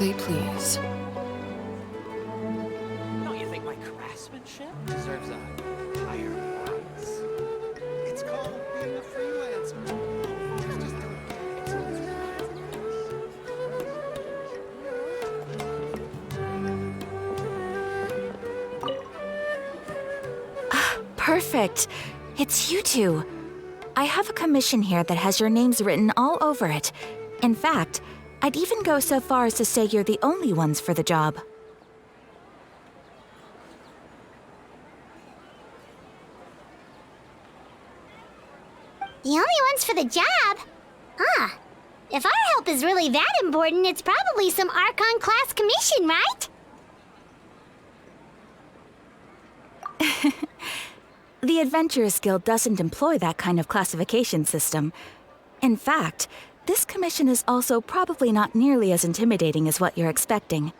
They please. Don't you think my craftsmanship deserves a higher price? It's called being a freelancer. It's just Perfect. It's you two. I have a commission here that has your names written all over it. In fact, I'd even go so far as to say you're the only ones for the job. The only ones for the job? Huh. If our help is really that important, it's probably some Archon-class commission, right? The Adventurers Guild doesn't employ that kind of classification system. In fact, this commission is also probably not nearly as intimidating as what you're expecting.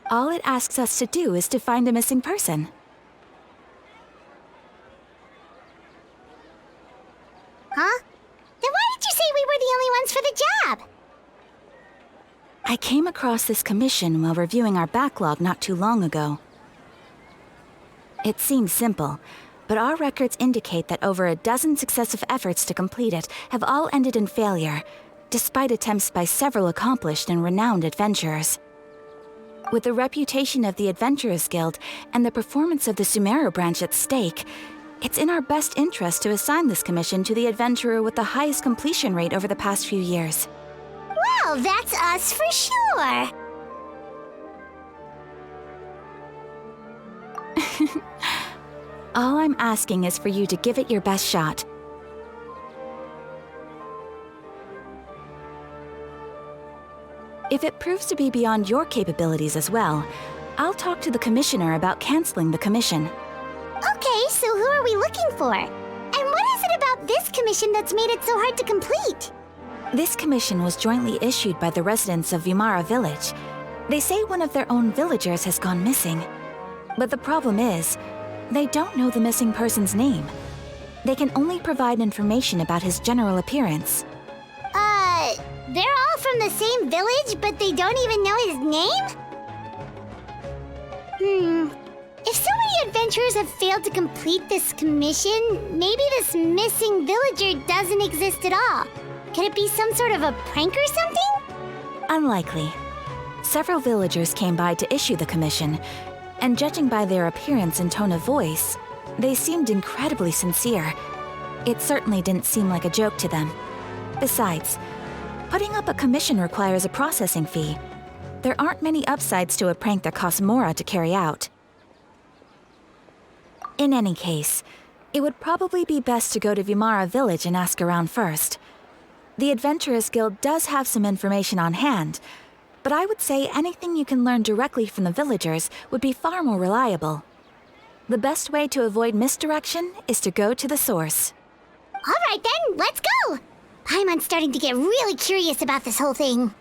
All it asks us to do is to find a missing person. Huh? Then why did you say we were the only ones for the job? I came across this commission while reviewing our backlog not too long ago. It seems simple, but our records indicate that over a dozen successive efforts to complete it have all ended in failure, despite attempts by several accomplished and renowned adventurers. With the reputation of the Adventurers Guild and the performance of the Sumeru branch at stake, it's in our best interest to assign this commission to the adventurer with the highest completion rate over the past few years. Well, that's us for sure. All I'm asking is for you to give it your best shot. If it proves to be beyond your capabilities as well, I'll talk to the commissioner about canceling the commission. Okay, so who are we looking for? And what is it about this commission that's made it so hard to complete? This commission was jointly issued by the residents of Vimara Village. They say one of their own villagers has gone missing. But the problem is, they don't know the missing person's name. They can only provide information about his general appearance. They're all from the same village, but they don't even know his name? If so many adventurers have failed to complete this commission, maybe this missing villager doesn't exist at all. Could it be some sort of a prank or something? Unlikely. Several villagers came by to issue the commission, and judging by their appearance and tone of voice, they seemed incredibly sincere. It certainly didn't seem like a joke to them. Besides, putting up a commission requires a processing fee. There aren't many upsides to a prank that costs more to carry out. In any case, it would probably be best to go to Vimara Village and ask around first. The Adventurers Guild does have some information on hand, but I would say anything you can learn directly from the villagers would be far more reliable. The best way to avoid misdirection is to go to the source. All right then, let's go! I'm starting to get really curious about this whole thing.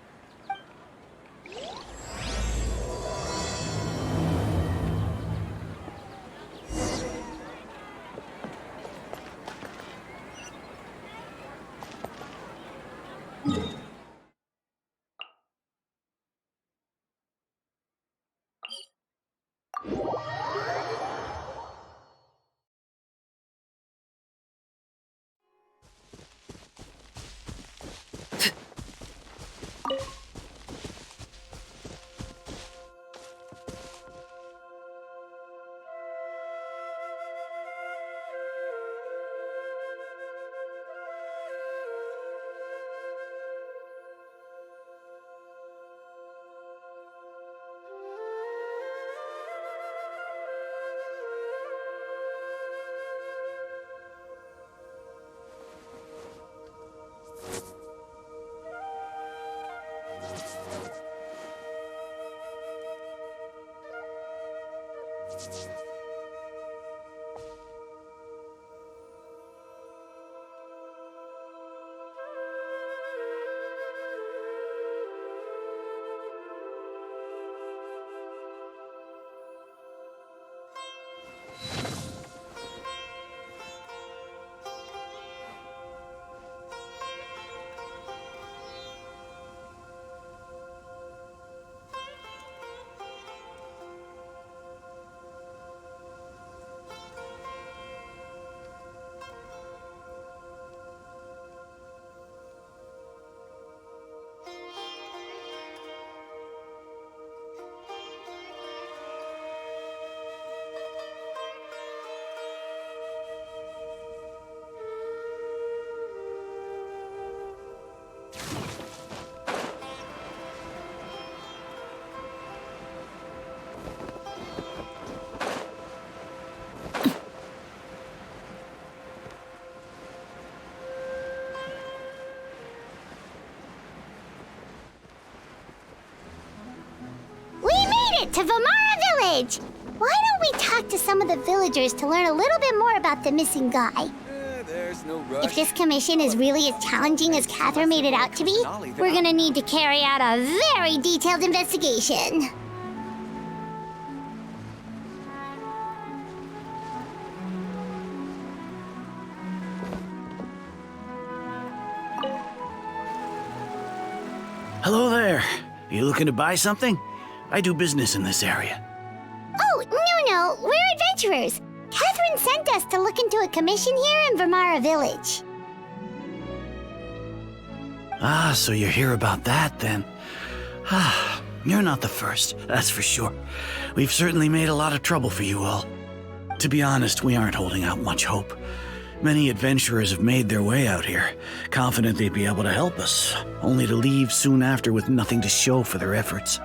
it to Vamara Village! Why don't we talk to some of the villagers to learn a little bit more about the missing guy? There's no rush. If this commission is really as challenging as Catherine made it out to be, we're gonna need to carry out a very detailed investigation. Hello there. You looking to buy something? I do business in this area. Oh, no, we're adventurers. Catherine sent us to look into a commission here in Vamara Village. Ah, so you're here about that then. Ah, you're not the first, that's for sure. We've certainly made a lot of trouble for you all. To be honest, we aren't holding out much hope. Many adventurers have made their way out here, confident they'd be able to help us, only to leave soon after with nothing to show for their efforts.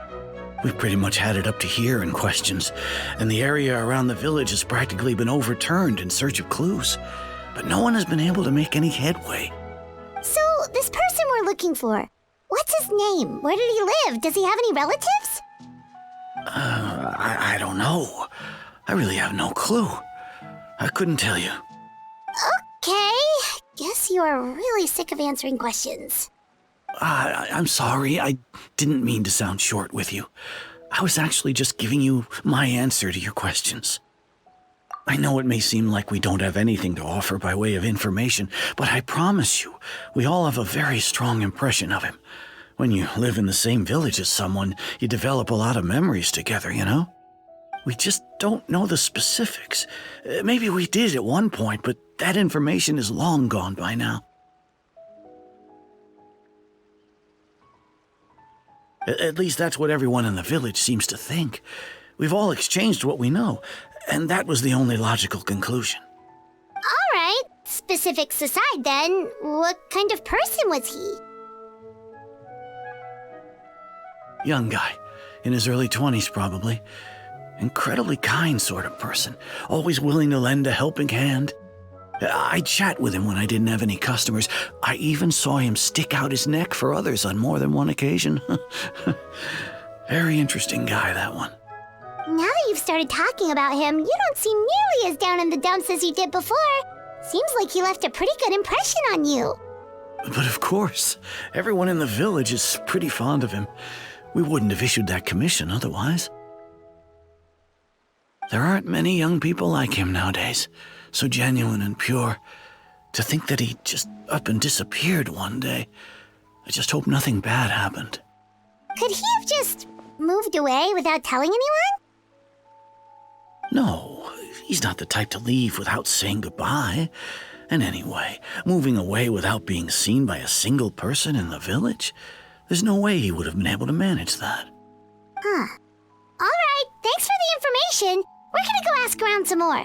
We've pretty much had it up to here in questions, and the area around the village has practically been overturned in search of clues. But no one has been able to make any headway. So, this person we're looking for, what's his name? Where did he live? Does he have any relatives? I don't know. I really have no clue. I couldn't tell you. Okay, guess you are really sick of answering questions. I'm sorry, I didn't mean to sound short with you. I was actually just giving you my answer to your questions. I know it may seem like we don't have anything to offer by way of information, but I promise you, we all have a very strong impression of him. When you live in the same village as someone, you develop a lot of memories together, you know? We just don't know the specifics. Maybe we did at one point, but that information is long gone by now. At least that's what everyone in the village seems to think. We've all exchanged what we know, and that was the only logical conclusion. All right, specifics aside then, what kind of person was he? Young guy, in his early 20s probably. Incredibly kind sort of person, always willing to lend a helping hand. I'd chat with him when I didn't have any customers. I even saw him stick out his neck for others on more than one occasion. Very interesting guy, that one. Now that you've started talking about him, you don't seem nearly as down in the dumps as you did before. Seems like he left a pretty good impression on you. But of course, everyone in the village is pretty fond of him. We wouldn't have issued that commission otherwise. There aren't many young people like him nowadays, so genuine and pure. To think that he just up and disappeared one day. I just hope nothing bad happened. Could he have just moved away without telling anyone? No, he's not the type to leave without saying goodbye. And anyway, moving away without being seen by a single person in the village? There's no way he would have been able to manage that. Huh. All right, thanks for the information. We're gonna go ask around some more.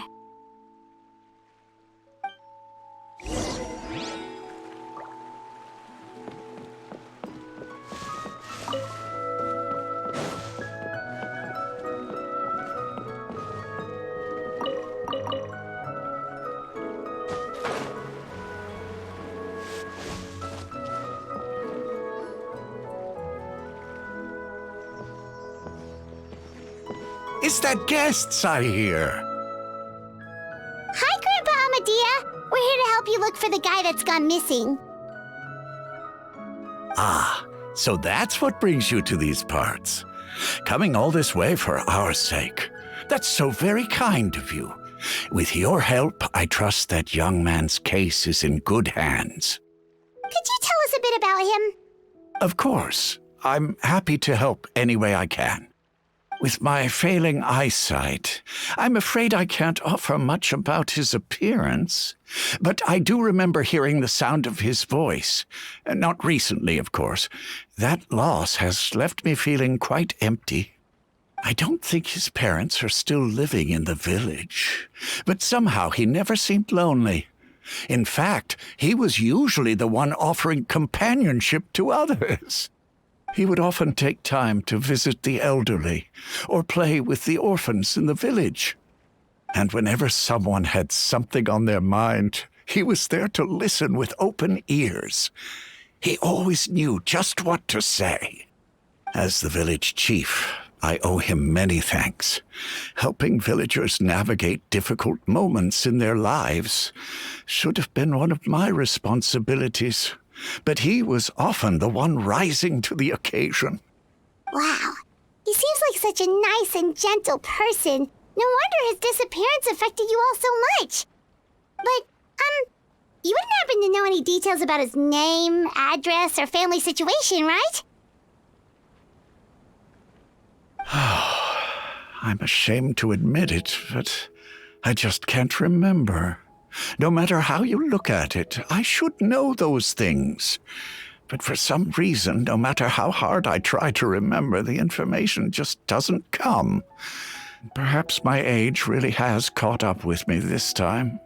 It's that guests I hear. Hi, Grandpa Amadea. We're here to help you look for the guy that's gone missing. Ah, so that's what brings you to these parts. Coming all this way for our sake. That's so very kind of you. With your help, I trust that young man's case is in good hands. Could you tell us a bit about him? Of course. I'm happy to help any way I can. With my failing eyesight, I'm afraid I can't offer much about his appearance. But I do remember hearing the sound of his voice. Not recently, of course. That loss has left me feeling quite empty. I don't think his parents are still living in the village. But somehow he never seemed lonely. In fact, he was usually the one offering companionship to others. He would often take time to visit the elderly or play with the orphans in the village. And whenever someone had something on their mind, he was there to listen with open ears. He always knew just what to say. As the village chief, I owe him many thanks. Helping villagers navigate difficult moments in their lives should have been one of my responsibilities, but he was often the one rising to the occasion. Wow. He seems like such a nice and gentle person. No wonder his disappearance affected you all so much. But, you wouldn't happen to know any details about his name, address, or family situation, right? I'm ashamed to admit it, but I just can't remember. No matter how you look at it, I should know those things. But for some reason, no matter how hard I try to remember, the information just doesn't come. Perhaps my age really has caught up with me this time.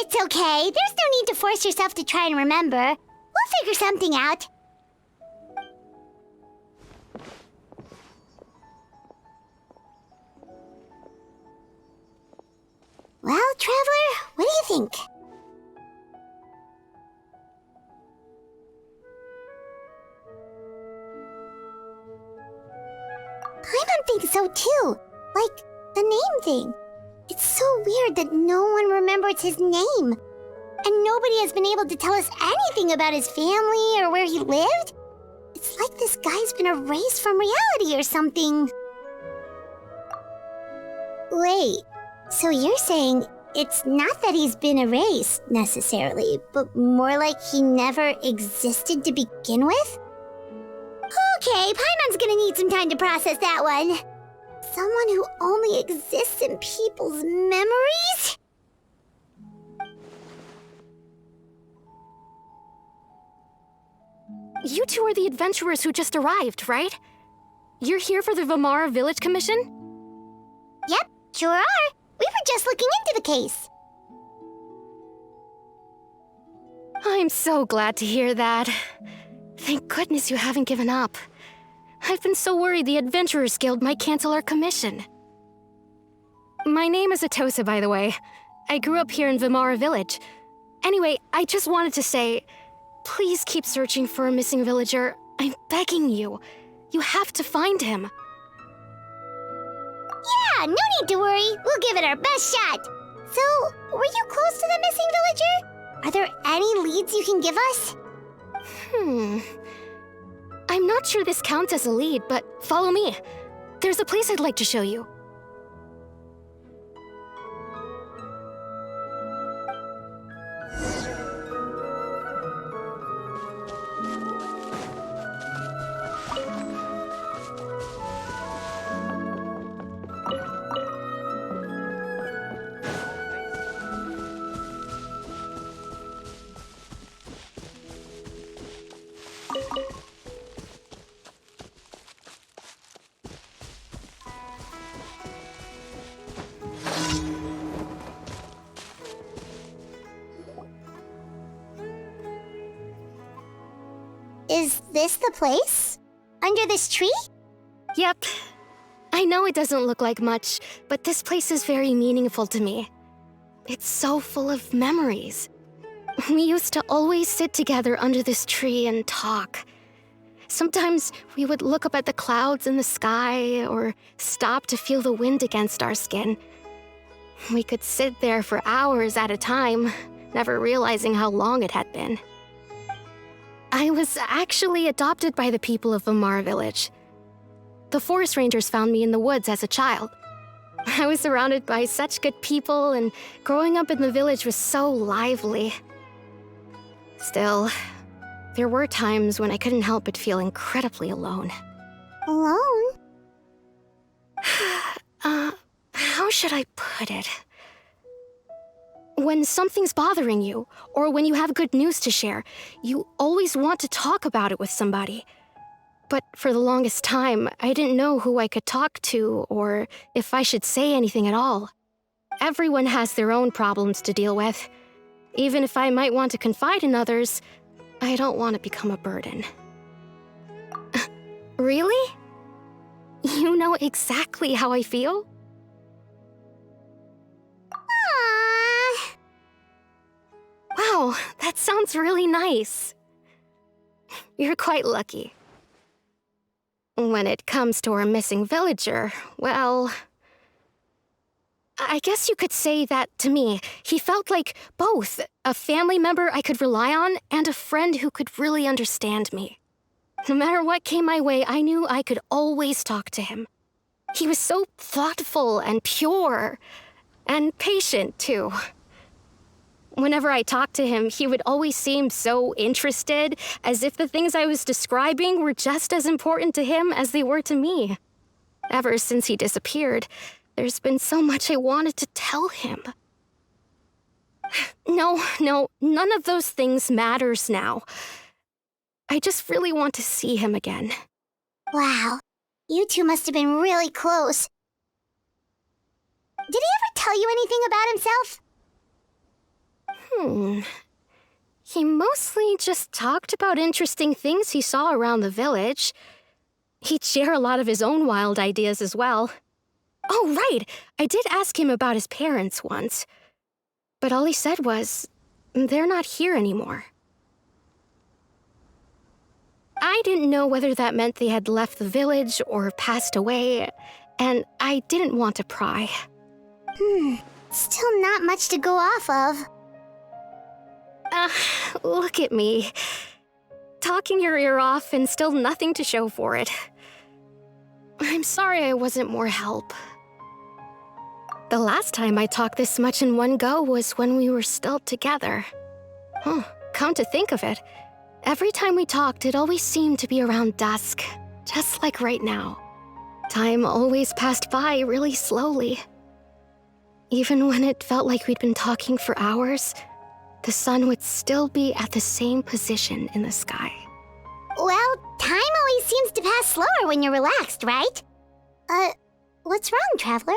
It's okay. There's no need to force yourself to try and remember. We'll figure something out. Well, Traveler, what do you think? Paimon thinks so too. Like, the name thing. It's so weird that no one remembers his name. And nobody has been able to tell us anything about his family or where he lived. It's like this guy's been erased from reality or something. Wait, so you're saying it's not that he's been erased, necessarily, but more like he never existed to begin with? Okay, Paimon's gonna need some time to process that one. Someone who only exists in people's memories? You two are the adventurers who just arrived, right? You're here for the Vamara Village Commission? Yep, sure are. We were just looking into the case. I'm so glad to hear that. Thank goodness you haven't given up. I've been so worried the Adventurers Guild might cancel our commission. My name is Atosa, by the way. I grew up here in Vamara Village. Anyway, I just wanted to say, please keep searching for a missing villager. I'm begging you. You have to find him. Yeah, no need to worry. We'll give it our best shot. So, were you close to the missing villager? Are there any leads you can give us? I'm not sure this counts as a lead, but follow me. There's a place I'd like to show you. Is this the place? Under this tree? Yep. I know it doesn't look like much, but this place is very meaningful to me. It's so full of memories. We used to always sit together under this tree and talk. Sometimes we would look up at the clouds in the sky or stop to feel the wind against our skin. We could sit there for hours at a time, never realizing how long it had been. I was actually adopted by the people of Vamara Village. The forest rangers found me in the woods as a child. I was surrounded by such good people, and growing up in the village was so lively. Still, there were times when I couldn't help but feel incredibly alone. Alone? How should I put it? When something's bothering you, or when you have good news to share, you always want to talk about it with somebody. But for the longest time, I didn't know who I could talk to, or if I should say anything at all. Everyone has their own problems to deal with. Even if I might want to confide in others, I don't want to become a burden. Really? You know exactly how I feel? Aww. Wow, that sounds really nice. You're quite lucky. When it comes to our missing villager, well, I guess you could say that to me. He felt like both a family member I could rely on and a friend who could really understand me. No matter what came my way, I knew I could always talk to him. He was so thoughtful and pure, and patient, too. Whenever I talked to him, he would always seem so interested, as if the things I was describing were just as important to him as they were to me. Ever since he disappeared, there's been so much I wanted to tell him. No, none of those things matters now. I just really want to see him again. Wow, you two must have been really close. Did he ever tell you anything about himself? He mostly just talked about interesting things he saw around the village. He'd share a lot of his own wild ideas as well. Oh, right! I did ask him about his parents once. But all he said was, they're not here anymore. I didn't know whether that meant they had left the village or passed away, and I didn't want to pry. Still not much to go off of. Look at me. Talking your ear off and still nothing to show for it. I'm sorry I wasn't more help. The last time I talked this much in one go was when we were still together. Come to think of it, every time we talked, it always seemed to be around dusk, just like right now. Time always passed by really slowly. Even when it felt like we'd been talking for hours, the sun would still be at the same position in the sky. Well, time always seems to pass slower when you're relaxed, right? What's wrong, Traveler?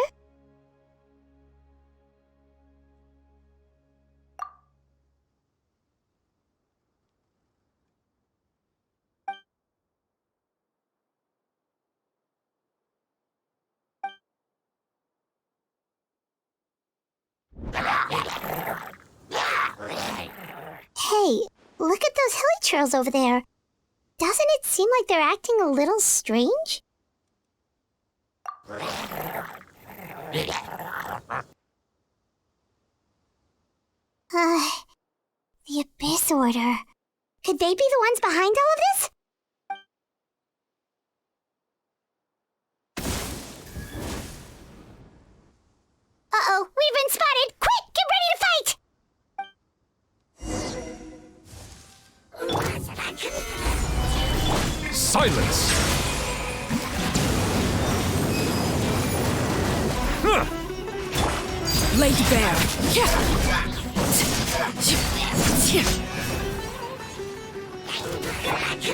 Hey, look at those hilly trails over there. Doesn't it seem like they're acting a little strange? The Abyss Order. Could they be the ones behind all of this? Uh-oh, we've been spotted! Quick, get ready to fight! Silence! Laid bare.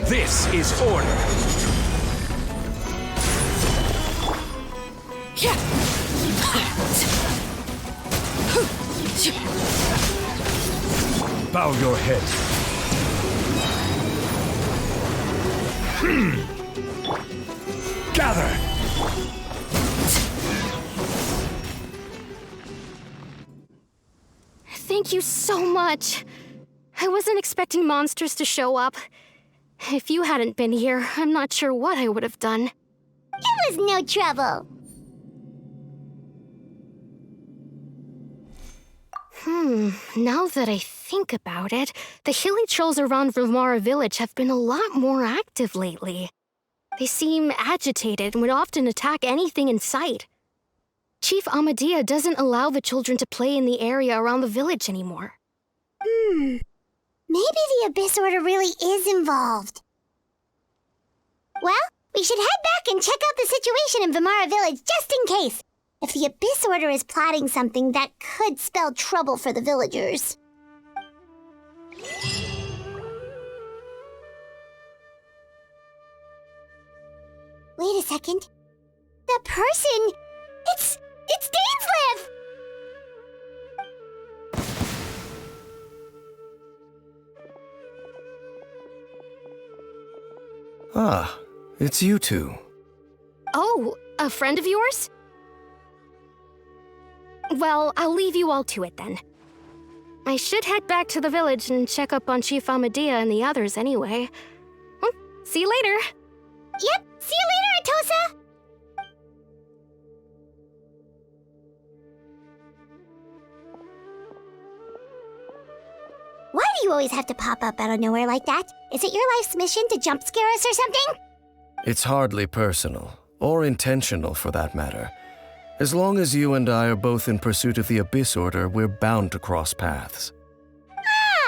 This is order. Bow your head. Gather! Thank you so much. I wasn't expecting monsters to show up. If you hadn't been here, I'm not sure what I would have done. It was no trouble. Now that I think about it, the hilly trolls around Vimara village have been a lot more active lately. They seem agitated and would often attack anything in sight. Chief Amadea doesn't allow the children to play in the area around the village anymore. Maybe the Abyss Order really is involved. Well, we should head back and check out the situation in Vimara village just in case. If the Abyss Order is plotting something that could spell trouble for the villagers. Wait a second. That person... It's Dainslev! Ah, it's you two. Oh, a friend of yours? Well, I'll leave you all to it then. I should head back to the village and check up on Chief Amadea and the others anyway. See you later. Yep, see you later, Atosa! Why do you always have to pop up out of nowhere like that? Is it your life's mission to jump scare us or something? It's hardly personal, or intentional for that matter. As long as you and I are both in pursuit of the Abyss Order, we're bound to cross paths.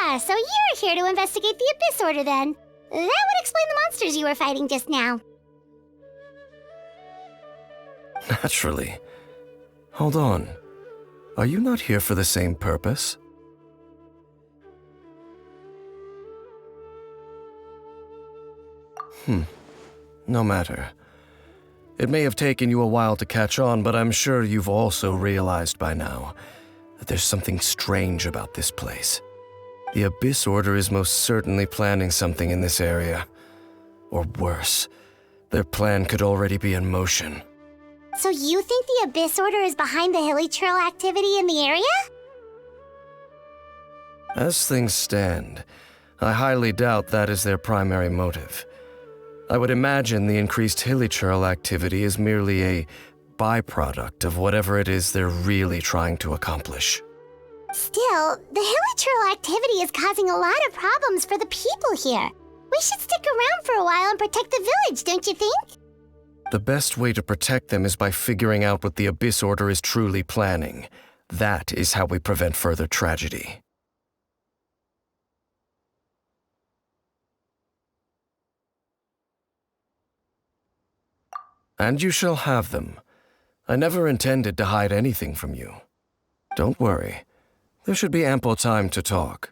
Ah, so you're here to investigate the Abyss Order then. That would explain the monsters you were fighting just now. Naturally. Hold on. Are you not here for the same purpose? No matter. It may have taken you a while to catch on, but I'm sure you've also realized by now that there's something strange about this place. The Abyss Order is most certainly planning something in this area. Or worse, their plan could already be in motion. So you think the Abyss Order is behind the hilly trail activity in the area? As things stand, I highly doubt that is their primary motive. I would imagine the increased hilichurl activity is merely a byproduct of whatever it is they're really trying to accomplish. Still, the hilichurl activity is causing a lot of problems for the people here. We should stick around for a while and protect the village, don't you think? The best way to protect them is by figuring out what the Abyss Order is truly planning. That is how we prevent further tragedy. And you shall have them. I never intended to hide anything from you. Don't worry. There should be ample time to talk.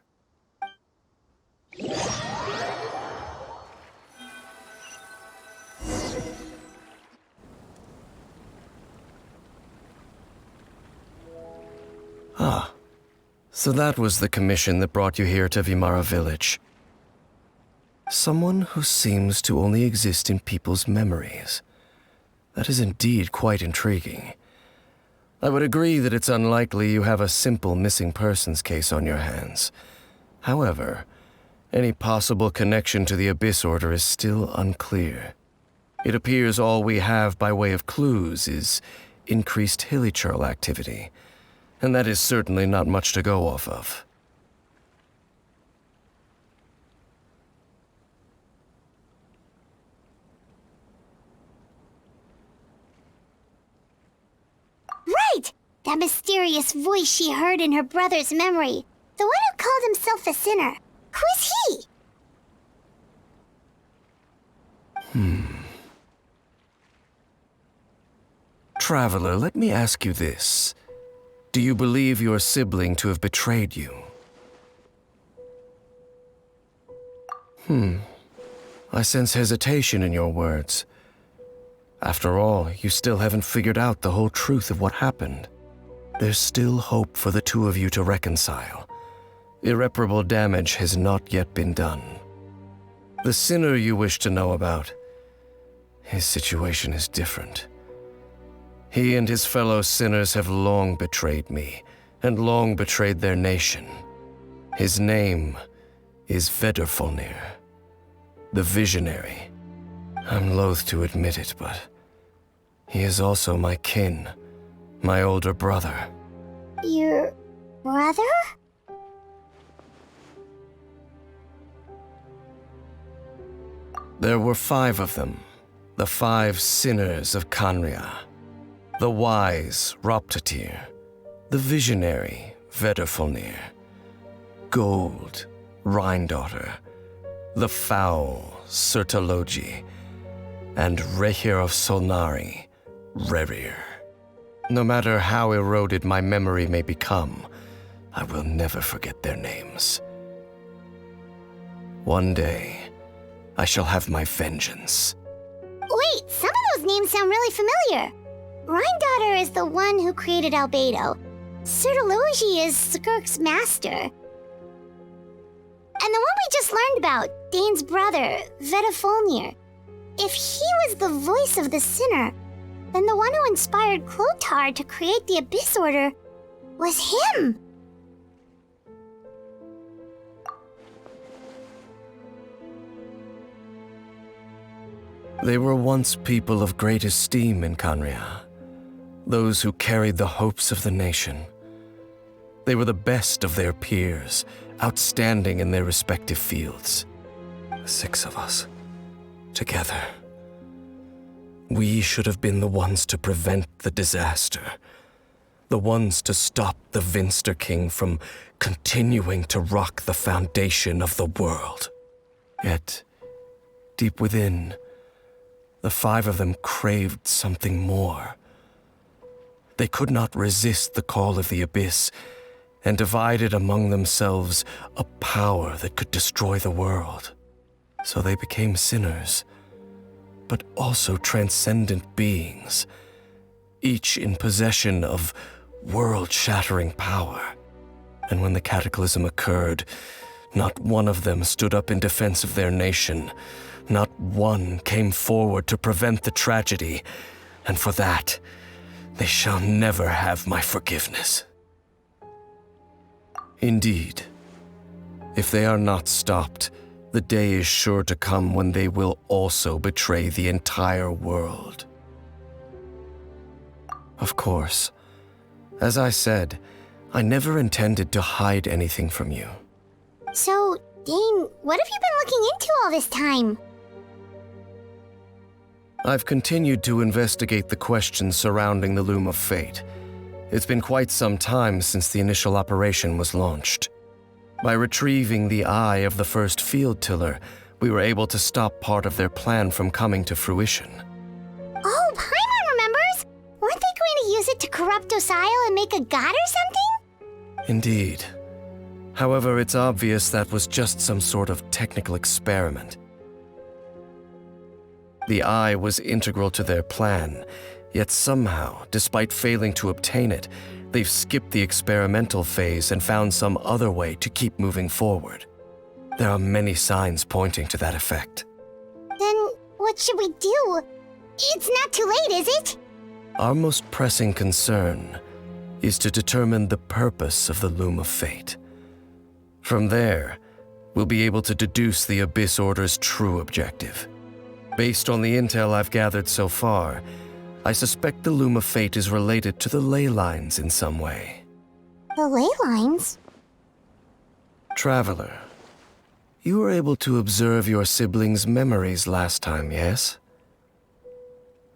Ah, so that was the commission that brought you here to Vimara Village. Someone who seems to only exist in people's memories. That is indeed quite intriguing. I would agree that it's unlikely you have a simple missing persons case on your hands. However, any possible connection to the Abyss Order is still unclear. It appears all we have by way of clues is increased hilichurl activity, and that is certainly not much to go off of. Right! That mysterious voice she heard in her brother's memory. The one who called himself a sinner. Who is he? Traveler, let me ask you this. Do you believe your sibling to have betrayed you? I sense hesitation in your words. After all, you still haven't figured out the whole truth of what happened. There's still hope for the two of you to reconcile. Irreparable damage has not yet been done. The sinner you wish to know about, his situation is different. He and his fellow sinners have long betrayed me, and long betrayed their nation. His name is Vedrfolnir, the Visionary. I'm loath to admit it, but he is also my kin, my older brother. Your brother? There were 5 of them, the 5 sinners of Kanria. The wise Roptatir, the visionary Vedrfolnir, Gold Rhindaughter, the foul Sertologi, and Rehir of Solnari, Rerir. No matter how eroded my memory may become, I will never forget their names. One day, I shall have my vengeance. Wait, some of those names sound really familiar. Rhindaughter is the one who created Albedo. Sertologi is Skirk's master. And the one we just learned about, Dane's brother, Vedrfolnir. If he was the voice of the sinner, then the one who inspired Clotar to create the Abyss Order was him. They were once people of great esteem in Canria, those who carried the hopes of the nation. They were the best of their peers, outstanding in their respective fields. 6 of us, together. We should have been the ones to prevent the disaster, the ones to stop the Vinster King from continuing to rock the foundation of the world. Yet, deep within, the 5 of them craved something more. They could not resist the call of the Abyss, and divided among themselves a power that could destroy the world. So they became sinners, but also transcendent beings, each in possession of world-shattering power. And when the cataclysm occurred, not one of them stood up in defense of their nation. Not one came forward to prevent the tragedy, and for that, they shall never have my forgiveness. Indeed, if they are not stopped, the day is sure to come when they will also betray the entire world. Of course, as I said, I never intended to hide anything from you. So, Dane, what have you been looking into all this time? I've continued to investigate the questions surrounding the Loom of Fate. It's been quite some time since the initial operation was launched. By retrieving the eye of the first field tiller, we were able to stop part of their plan from coming to fruition. Oh, Paimon remembers! Weren't they going to use it to corrupt Osial and make a god or something? Indeed. However, it's obvious that was just some sort of technical experiment. The eye was integral to their plan, yet somehow, despite failing to obtain it, they've skipped the experimental phase and found some other way to keep moving forward. There are many signs pointing to that effect. Then what should we do? It's not too late, is it? Our most pressing concern is to determine the purpose of the Loom of Fate. From there, we'll be able to deduce the Abyss Order's true objective. Based on the intel I've gathered so far, I suspect the Loom of Fate is related to the ley lines in some way. The ley lines? Traveler, you were able to observe your siblings' memories last time, yes?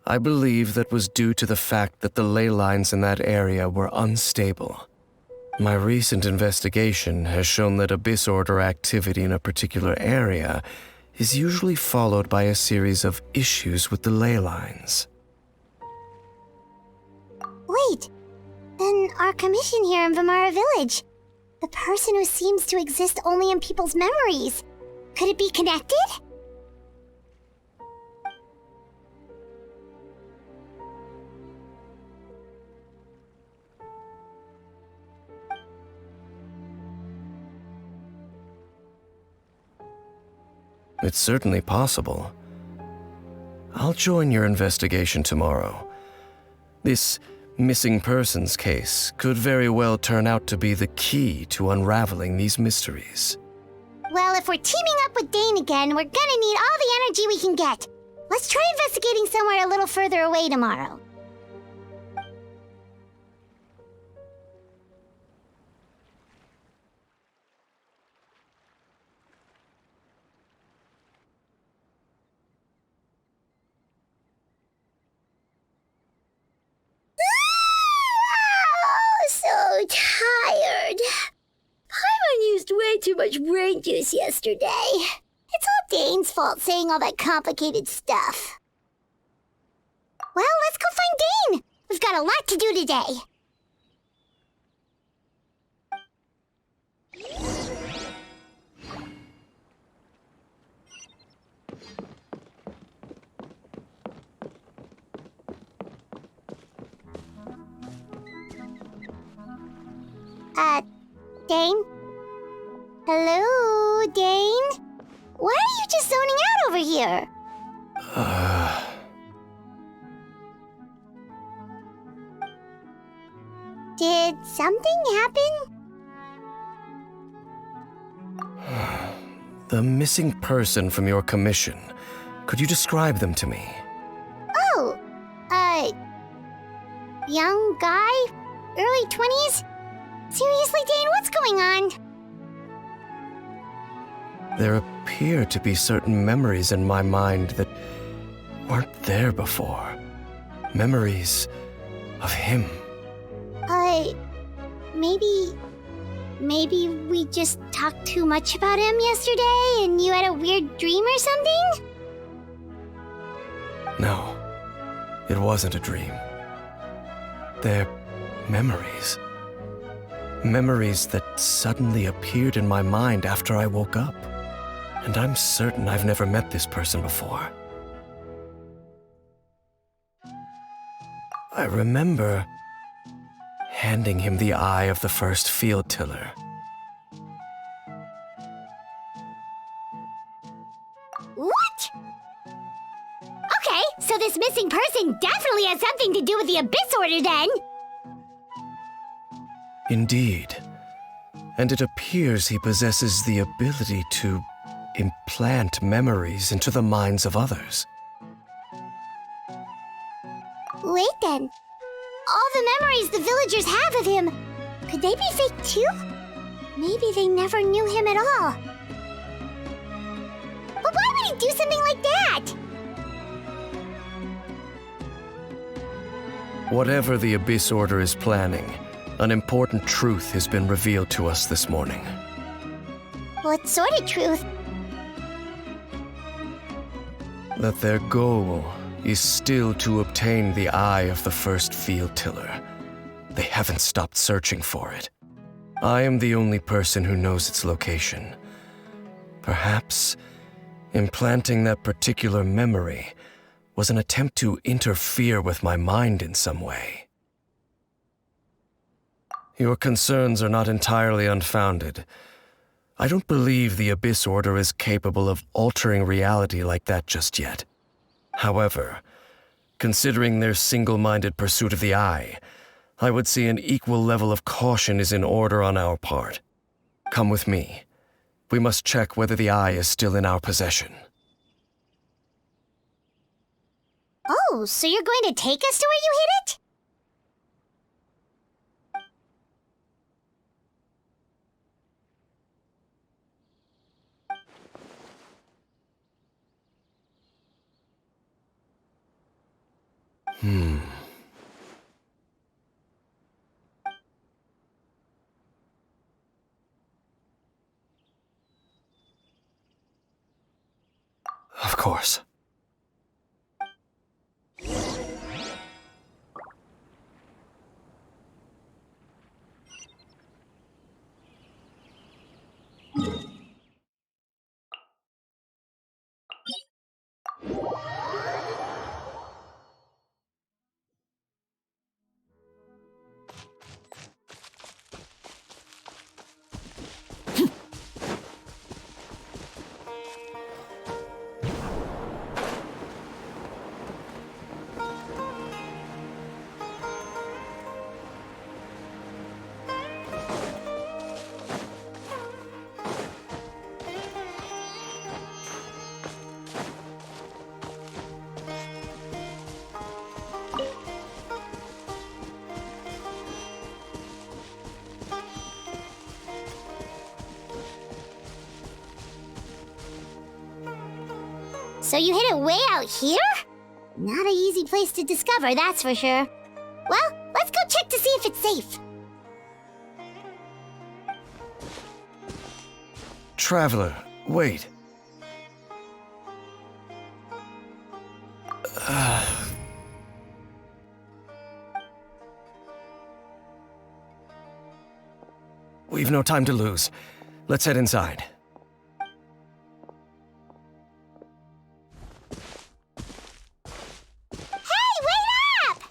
I believe that was due to the fact that the ley lines in that area were unstable. My recent investigation has shown that Abyss Order activity in a particular area is usually followed by a series of issues with the ley lines. Wait, then our commission here in Vimara Village, the person who seems to exist only in people's memories, could it be connected? It's certainly possible. I'll join your investigation tomorrow. This missing persons case could very well turn out to be the key to unraveling these mysteries. Well, if we're teaming up with Dane again, we're gonna need all the energy we can get. Let's try investigating somewhere a little further away tomorrow. So tired. Paimon used way too much brain juice yesterday. It's all Dane's fault saying all that complicated stuff. Well, let's go find Dane. We've got a lot to do today. Dane? Hello, Dane? Why are you just zoning out over here? Did something happen? The missing person from your commission, Could you describe them to me? Oh, young guy? Early 20s? Seriously, Dane, what's going on? There appear to be certain memories in my mind that weren't there before. Memories of him. Maybe we just talked too much about him yesterday and you had a weird dream or something? No, it wasn't a dream. They're memories. Memories that suddenly appeared in my mind after I woke up. And I'm certain I've never met this person before. I remember handing him the eye of the first field tiller. What? Okay, so this missing person definitely has something to do with the Abyss Order then! Indeed. And it appears he possesses the ability to implant memories into the minds of others. Wait then. All the memories the villagers have of him, could they be fake too? Maybe they never knew him at all. But why would he do something like that? Whatever the Abyss Order is planning, an important truth has been revealed to us this morning. What sort of truth? That their goal is still to obtain the eye of the first field tiller. They haven't stopped searching for it. I am the only person who knows its location. Perhaps implanting that particular memory was an attempt to interfere with my mind in some way. Your concerns are not entirely unfounded. I don't believe the Abyss Order is capable of altering reality like that just yet. However, considering their single-minded pursuit of the eye, I would say an equal level of caution is in order on our part. Come with me. We must check whether the eye is still in our possession. Oh, so you're going to take us to where you hid it? Of course. So you hid it way out here? Not an easy place to discover, that's for sure. Well, let's go check to see if it's safe. Traveler, wait. We've no time to lose. Let's head inside. Hey, wait up!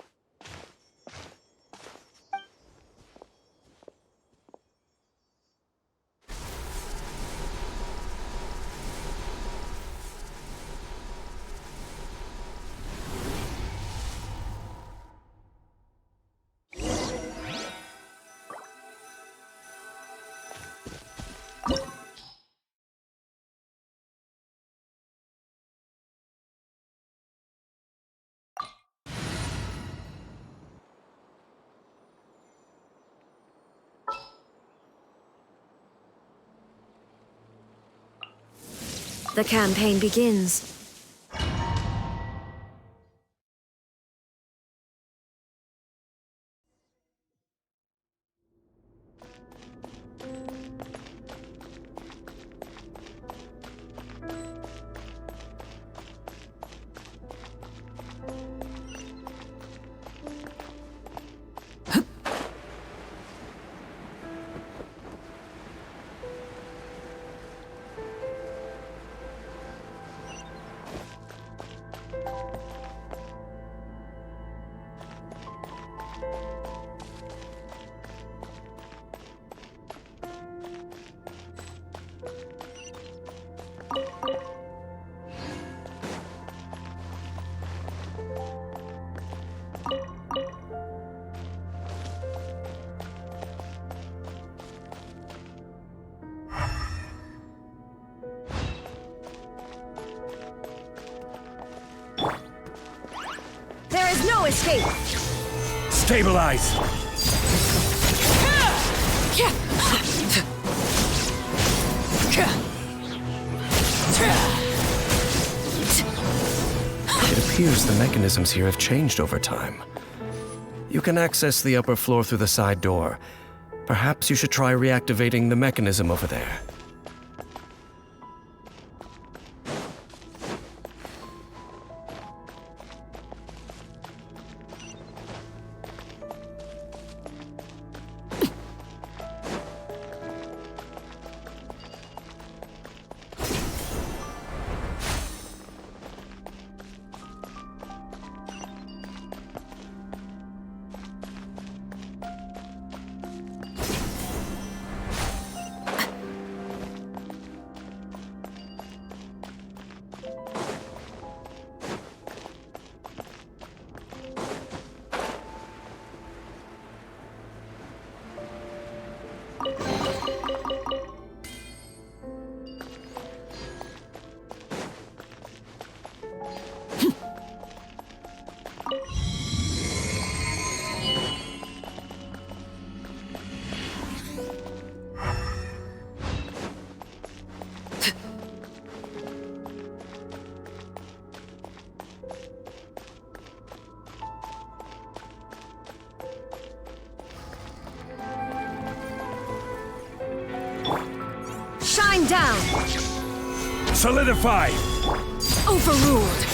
The campaign begins. There is no escape! Stabilize! It appears the mechanisms here have changed over time. You can access the upper floor through the side door. Perhaps you should try reactivating the mechanism over there. Shine down! Solidify! Overruled!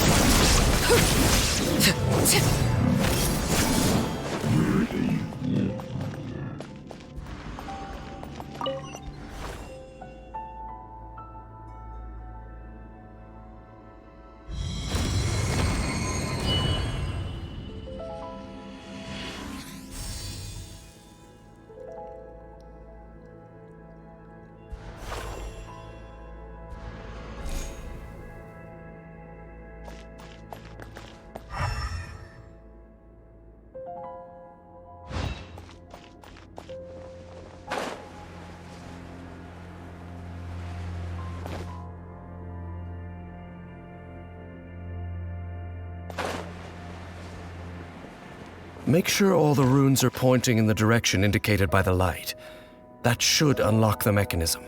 Make sure all the runes are pointing in the direction indicated by the light. That should unlock the mechanism.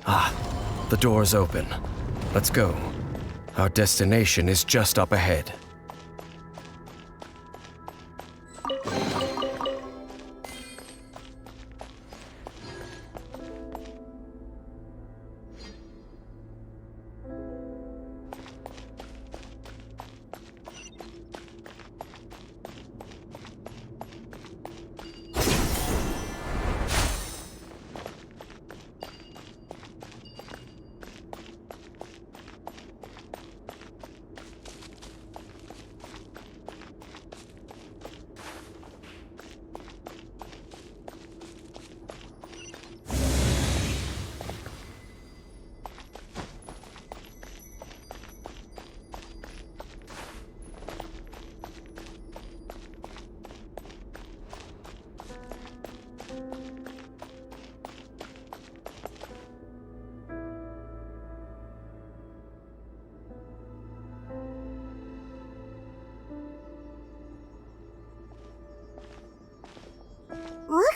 Ah, the door's open. Let's go. Our destination is just up ahead.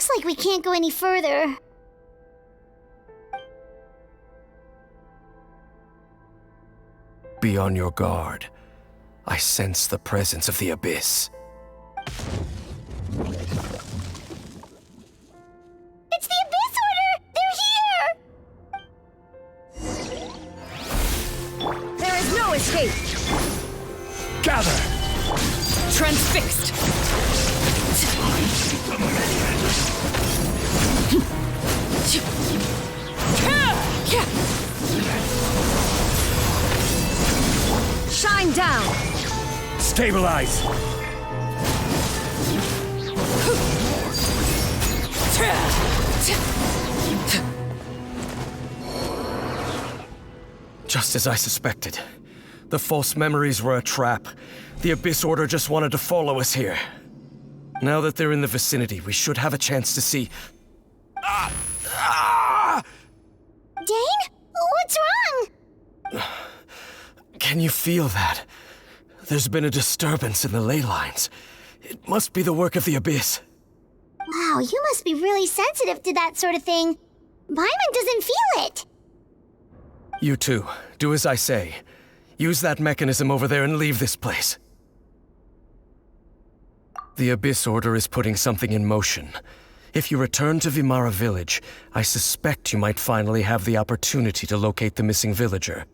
Looks like we can't go any further. Be on your guard. I sense the presence of the Abyss. It's the Abyss Order! They're here! There is no escape! Gather! Transfixed! Shine down! Stabilize! Just as I suspected. The false memories were a trap. The Abyss Order just wanted to follow us here. Now that they're in the vicinity, we should have a chance to see... Dane? What's wrong? Can you feel that? There's been a disturbance in the ley lines. It must be the work of the Abyss. Wow, you must be really sensitive to that sort of thing. Paimon doesn't feel it. You too. Do as I say. Use that mechanism over there and leave this place. The Abyss Order is putting something in motion. If you return to Vimara Village, I suspect you might finally have the opportunity to locate the missing villager.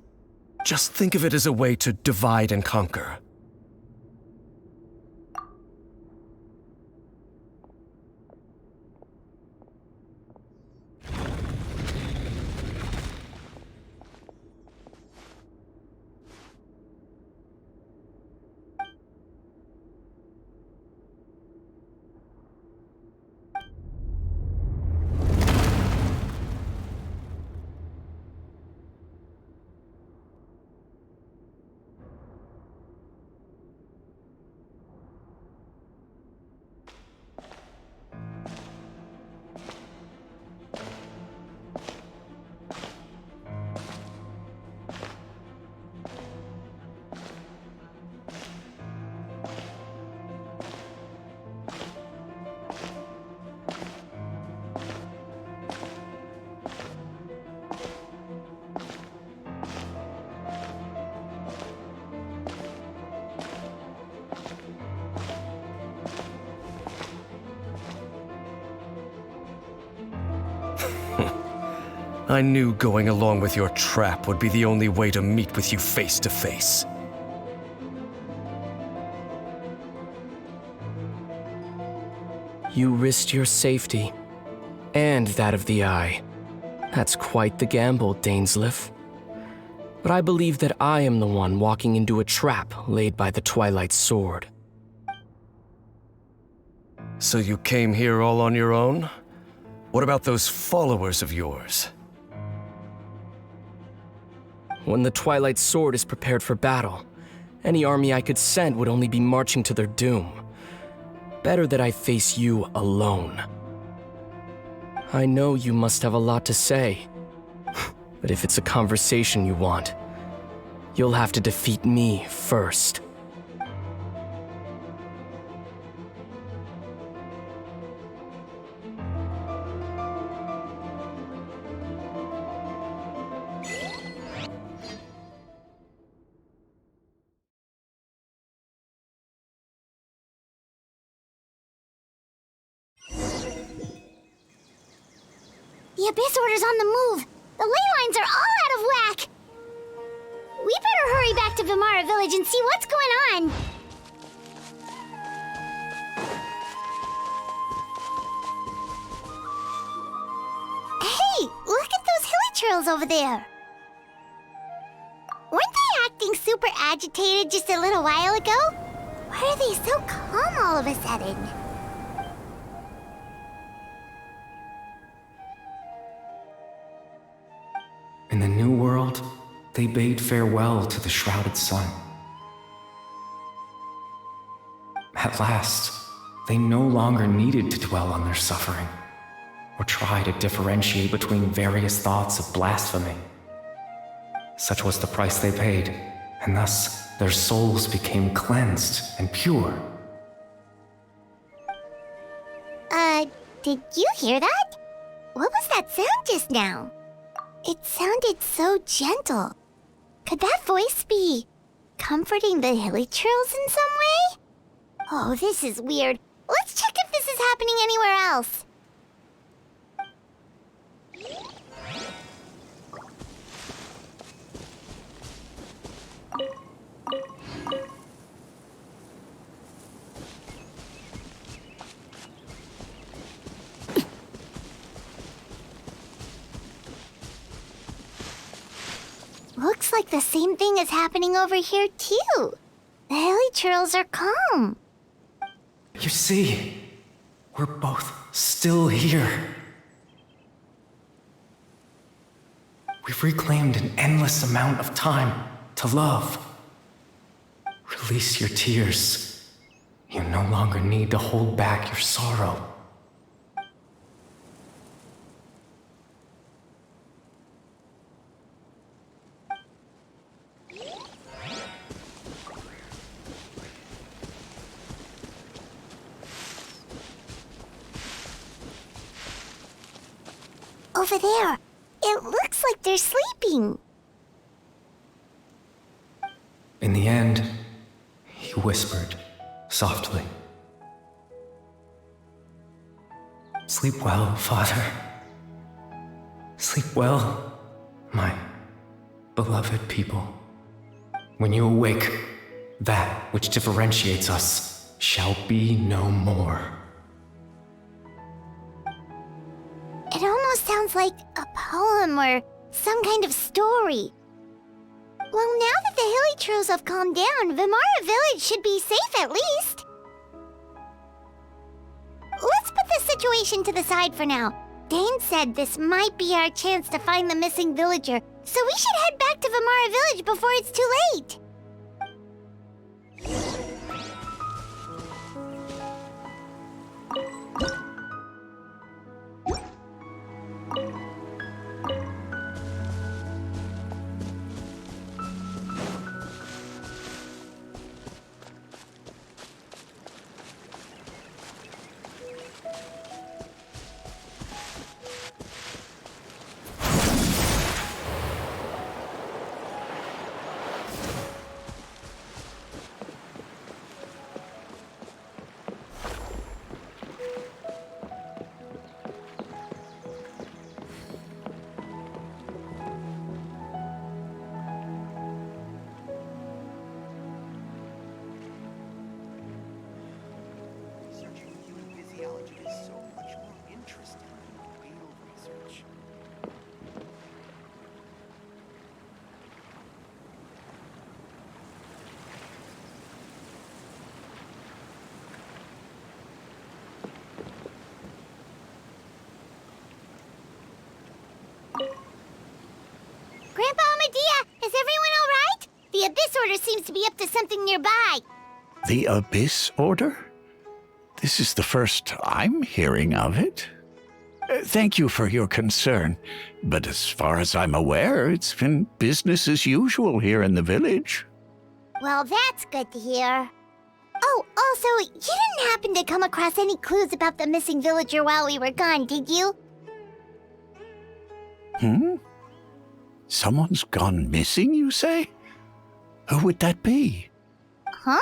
Just think of it as a way to divide and conquer. I knew going along with your trap would be the only way to meet with you face to face. You risked your safety, and that of the Eye. That's quite the gamble, Dainsleif. But I believe that I am the one walking into a trap laid by the Twilight Sword. So you came here all on your own? What about those followers of yours? When the Twilight Sword is prepared for battle, any army I could send would only be marching to their doom. Better that I face you alone. I know you must have a lot to say, but if it's a conversation you want, you'll have to defeat me first. The Abyss Order's on the move. The ley lines are all out of whack. We better hurry back to Vimara Village and see what's going on. Hey, look at those hilly trails over there. Weren't they acting super agitated just a little while ago? Why are they so calm all of a sudden? In the New World, they bade farewell to the shrouded sun. At last, they no longer needed to dwell on their suffering, or try to differentiate between various thoughts of blasphemy. Such was the price they paid, and thus their souls became cleansed and pure. Did you hear that? What was that sound just now? It sounded so gentle. Could that voice be comforting the hilly churls in some way? Oh, this is weird. Let's check if this is happening anywhere else. Looks like the same thing is happening over here, too. The hilly churls are calm. You see, we're both still here. We've reclaimed an endless amount of time to love. Release your tears. You no longer need to hold back your sorrow. Over there. It looks like they're sleeping. In the end, he whispered softly. Sleep well, Father. Sleep well, my beloved people. When you awake, that which differentiates us shall be no more. It almost sounds like a poem or some kind of story. Well, now that the hilly churls have calmed down, Vimara Village should be safe at least. Let's put this situation to the side for now. Dane said this might be our chance to find the missing villager, so we should head back to Vimara Village before it's too late. Researching human physiology is so much more interesting than fatal research. Grandpa Amadea, is everyone all right? The Abyss Order seems to be up to something nearby. The Abyss Order? This is the first I'm hearing of it. Thank you for your concern, but as far as I'm aware, it's been business as usual here in the village. Well, that's good to hear. Oh, also, you didn't happen to come across any clues about the missing villager while we were gone, did you? Someone's gone missing, you say? Who would that be? Huh?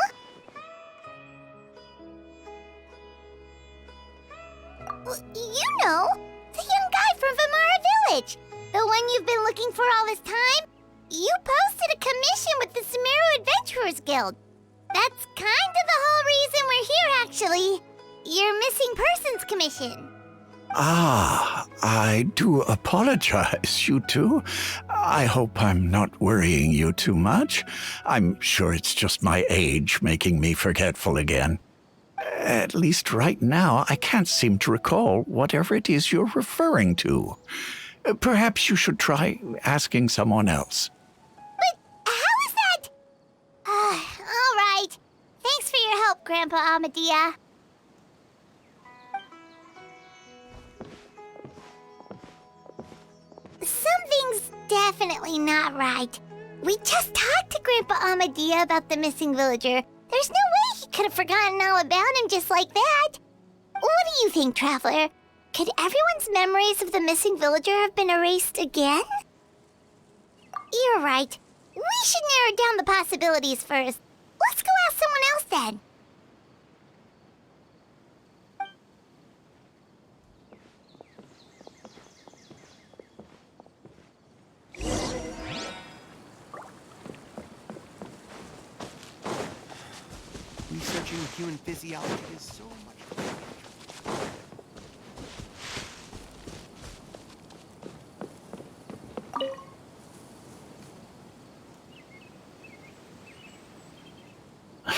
Well, you know, the young guy from Vimara Village. The one you've been looking for all this time. You posted a commission with the Sumeru Adventurers Guild. That's kind of the whole reason we're here, actually. Your missing persons commission. Ah, I do apologize, you two. I hope I'm not worrying you too much. I'm sure it's just my age making me forgetful again. At least right now, I can't seem to recall whatever it is you're referring to. Perhaps you should try asking someone else. But how is that? All right. Thanks for your help, Grandpa Amadea. Something's definitely not right. We just talked to Grandpa Amadea about the missing villager. There's no way he could have forgotten all about him just like that. What do you think, Traveler? Could everyone's memories of the missing villager have been erased again? You're right. We should narrow down the possibilities first. Let's go ask someone else then. Researching human physiology is so much fun.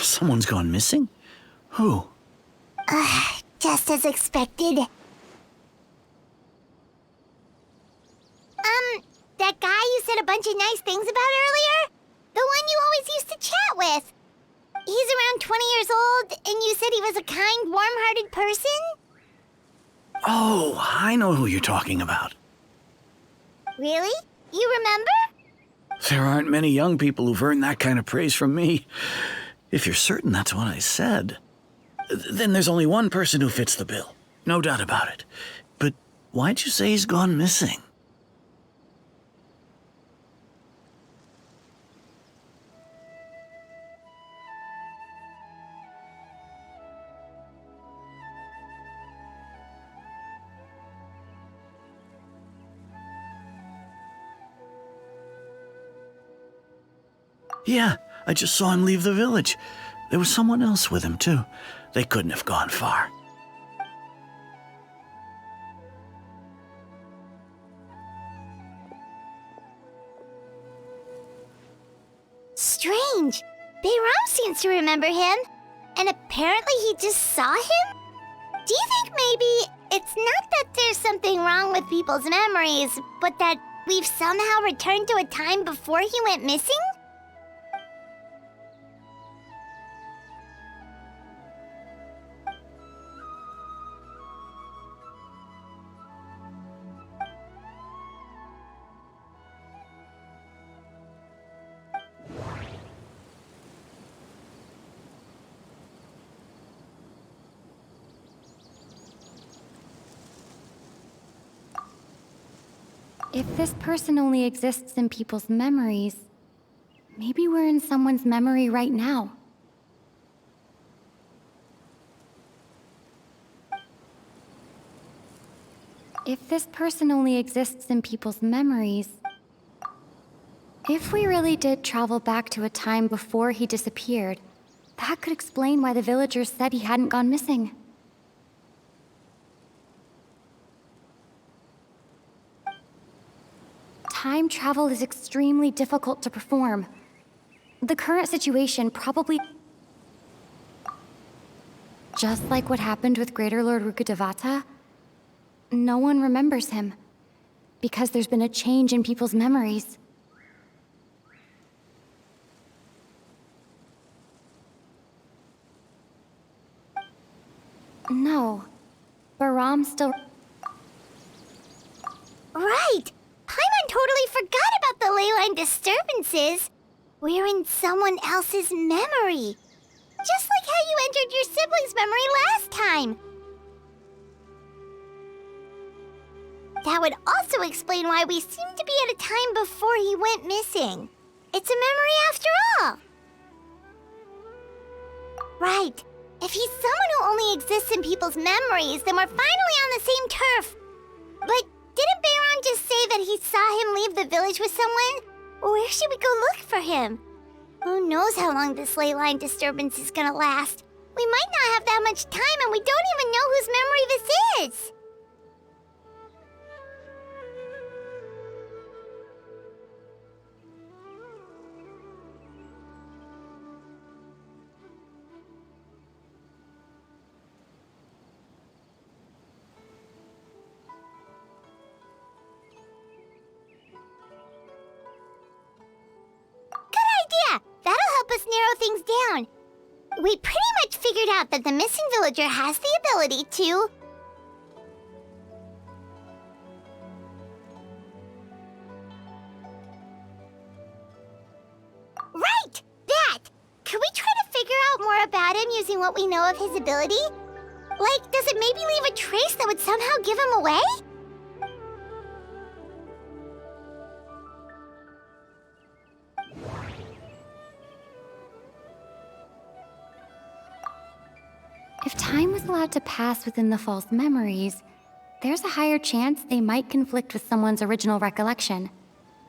Someone's gone missing? Who? Just as expected. That guy you said a bunch of nice things about earlier? The one you always used to chat with. He's around 20 years old, and you said he was a kind, warm-hearted person? Oh, I know who you're talking about. Really? You remember? There aren't many young people who've earned that kind of praise from me. If you're certain that's what I said, then there's only one person who fits the bill. No doubt about it. But why'd you say he's gone missing? Yeah, I just saw him leave the village. There was someone else with him, too. They couldn't have gone far. Strange. Bayram seems to remember him. And apparently he just saw him? Do you think maybe it's not that there's something wrong with people's memories, but that we've somehow returned to a time before he went missing? If this person only exists in people's memories, maybe we're in someone's memory right now. If this person only exists in people's memories, if we really did travel back to a time before he disappeared, that could explain why the villagers said he hadn't gone missing. Time travel is extremely difficult to perform. The current situation probably... Just like what happened with Greater Lord Rukkhadevata, no one remembers him, because there's been a change in people's memories. No, Baram still... Right! Paimon totally forgot about the ley line disturbances. We're in someone else's memory. Just like how you entered your sibling's memory last time. That would also explain why we seem to be at a time before he went missing. It's a memory after all. Right. If he's someone who only exists in people's memories, then we're finally on the same turf. But didn't Bayron just say that he saw him leave the village with someone? Where should we go look for him? Who knows how long this ley line disturbance is gonna last? We might not have that much time, and we don't even know whose memory this is. That'll help us narrow things down. We pretty much figured out that the missing villager has the ability to... Right! That! Could we try to figure out more about him using what we know of his ability? Like, does it maybe leave a trace that would somehow give him away? If time was allowed to pass within the false memories, there's a higher chance they might conflict with someone's original recollection.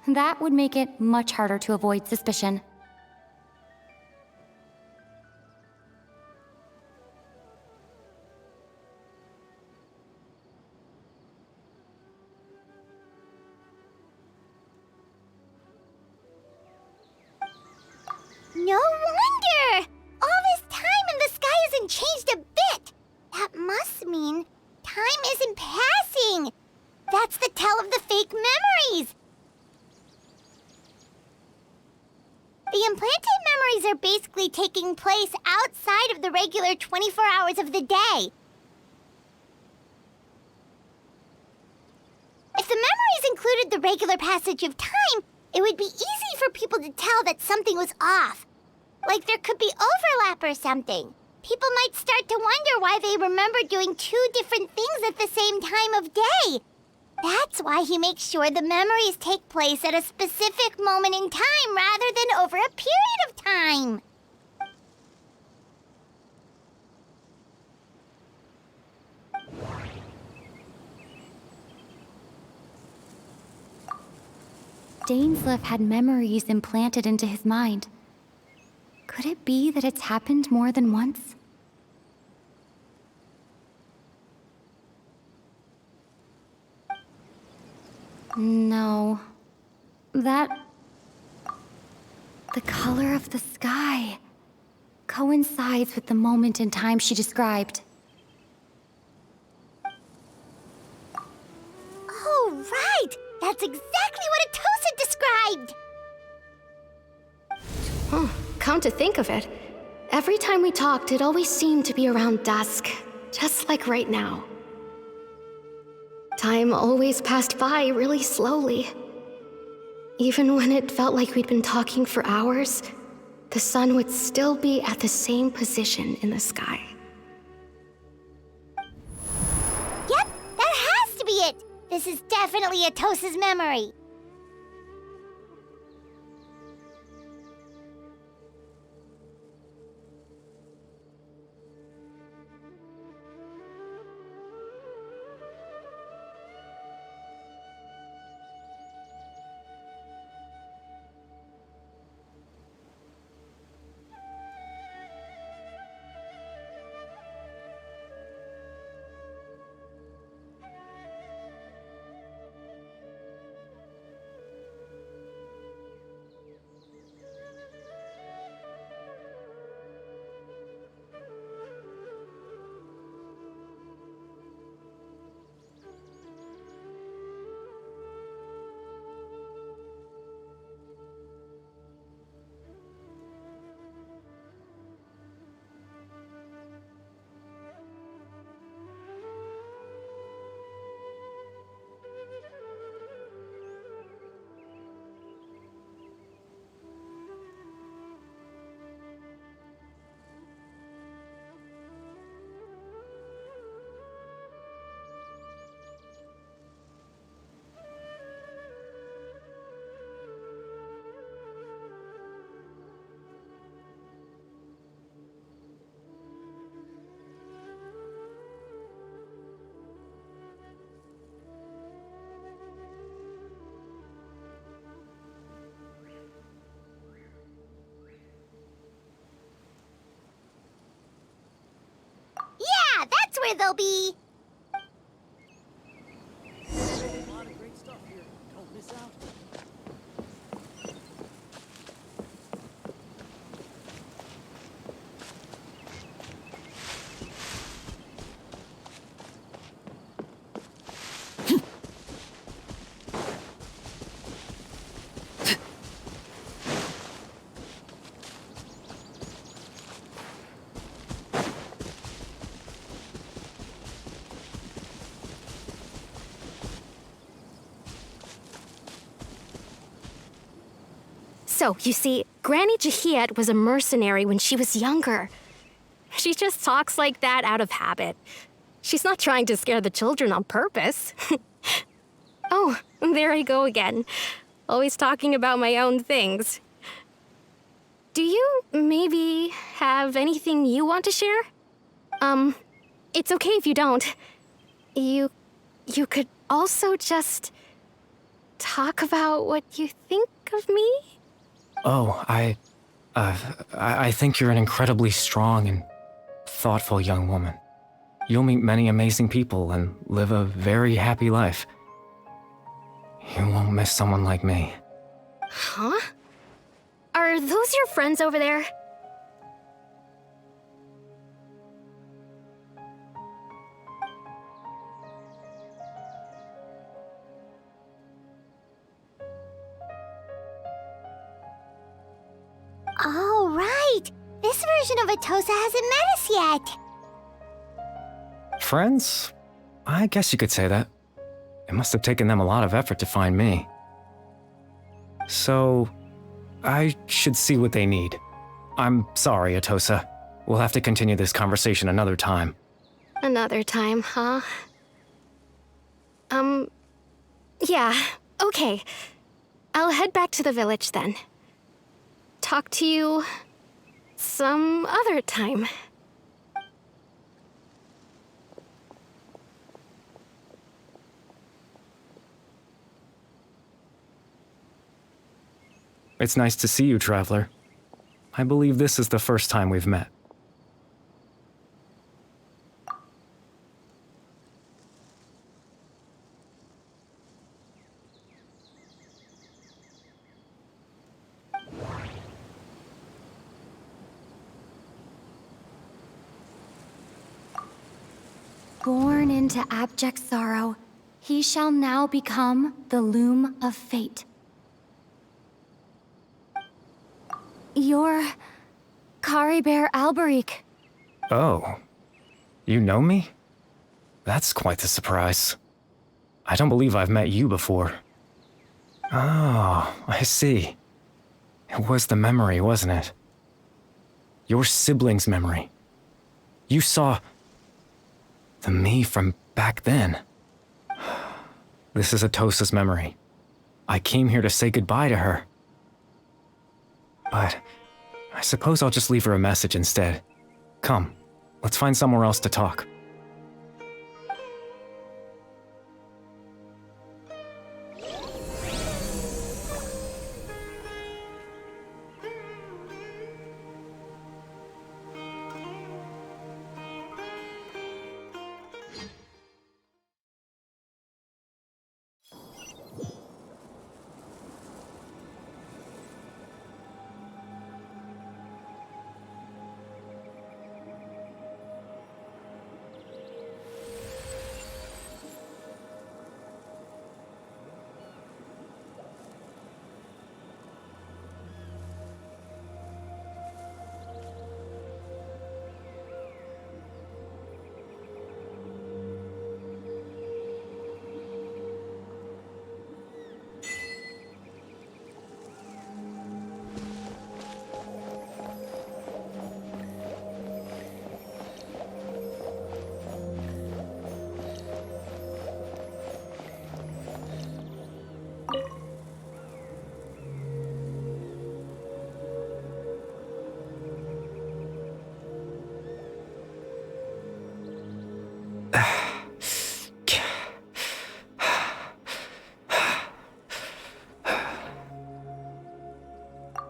That would make it much harder to avoid suspicion. No wonder! All this time and the sky hasn't changed a bit! That must mean time isn't passing! That's the tell of the fake memories! The implanted memories are basically taking place outside of the regular 24 hours of the day. If the memories included the regular passage of time, it would be easy for people to tell that something was off. Like there could be overlap or something. People might start to wonder why they remember doing two different things at the same time of day. That's why he makes sure the memories take place at a specific moment in time rather than over a period of time. Dainsleif had memories implanted into his mind. Could it be that it's happened more than once? No. The color of the sky coincides with the moment in time she described. Oh, right! That's exactly what Atosa described! Oh, come to think of it, every time we talked, it always seemed to be around dusk, just like right now. Time always passed by really slowly. Even when it felt like we'd been talking for hours, the sun would still be at the same position in the sky. Yep, that has to be it! This is definitely Atosa's memory. Yeah, that's where they'll be. A lot of great stuff here. Don't miss out. So, you see, Granny Jahiet was a mercenary when she was younger. She just talks like that out of habit. She's not trying to scare the children on purpose. Oh, there I go again. Always talking about my own things. Do you maybe have anything you want to share? It's okay if you don't. You could also just talk about what you think of me? Oh, I think you're an incredibly strong and thoughtful young woman. You'll meet many amazing people and live a very happy life. You won't miss someone like me. Huh? Are those your friends over there? Oh, right! This version of Atosa hasn't met us yet! Friends? I guess you could say that. It must have taken them a lot of effort to find me. So, I should see what they need. I'm sorry, Atosa. We'll have to continue this conversation another time. Another time, huh? Yeah, okay. I'll head back to the village then. Talk to you some other time. It's nice to see you, Traveler. I believe this is the first time we've met. Born into abject sorrow, he shall now become the loom of fate. You're Caribert Alberic. Oh. You know me? That's quite the surprise. I don't believe I've met you before. Oh, I see. It was the memory, wasn't it? Your sibling's memory. You saw the me from back then. This is Atosa's memory. I came here to say goodbye to her. But I suppose I'll just leave her a message instead. Come, let's find somewhere else to talk.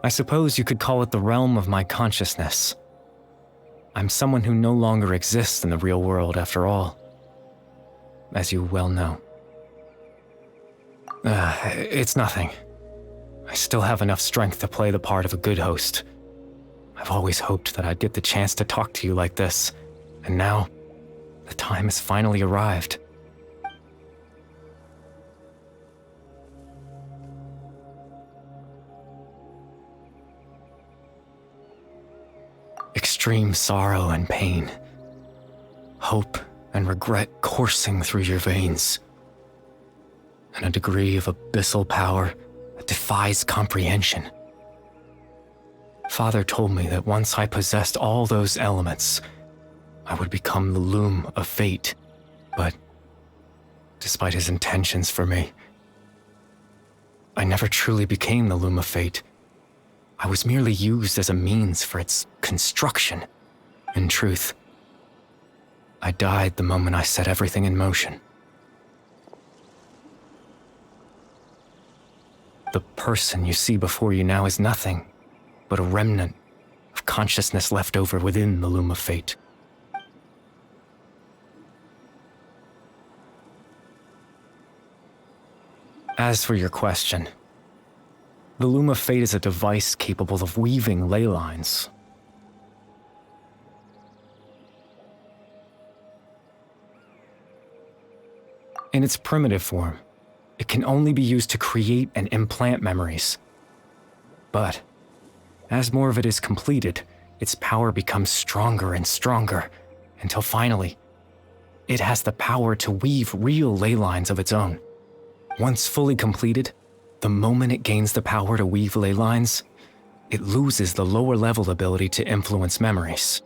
I suppose you could call it the realm of my consciousness. I'm someone who no longer exists in the real world, after all, as you well know. It's nothing. I still have enough strength to play the part of a good host. I've always hoped that I'd get the chance to talk to you like this, and now, the time has finally arrived. Extreme sorrow and pain, hope and regret coursing through your veins, and a degree of abyssal power that defies comprehension. Father told me that once I possessed all those elements, I would become the loom of fate. But despite his intentions for me, I never truly became the loom of fate. I was merely used as a means for its construction. In truth, I died the moment I set everything in motion. The person you see before you now is nothing but a remnant of consciousness left over within the loom of fate. As for your question, the loom of fate is a device capable of weaving ley lines. In its primitive form, it can only be used to create and implant memories. But as more of it is completed, its power becomes stronger and stronger, until finally, it has the power to weave real ley lines of its own. Once fully completed, the moment it gains the power to weave ley lines, it loses the lower level ability to influence memories.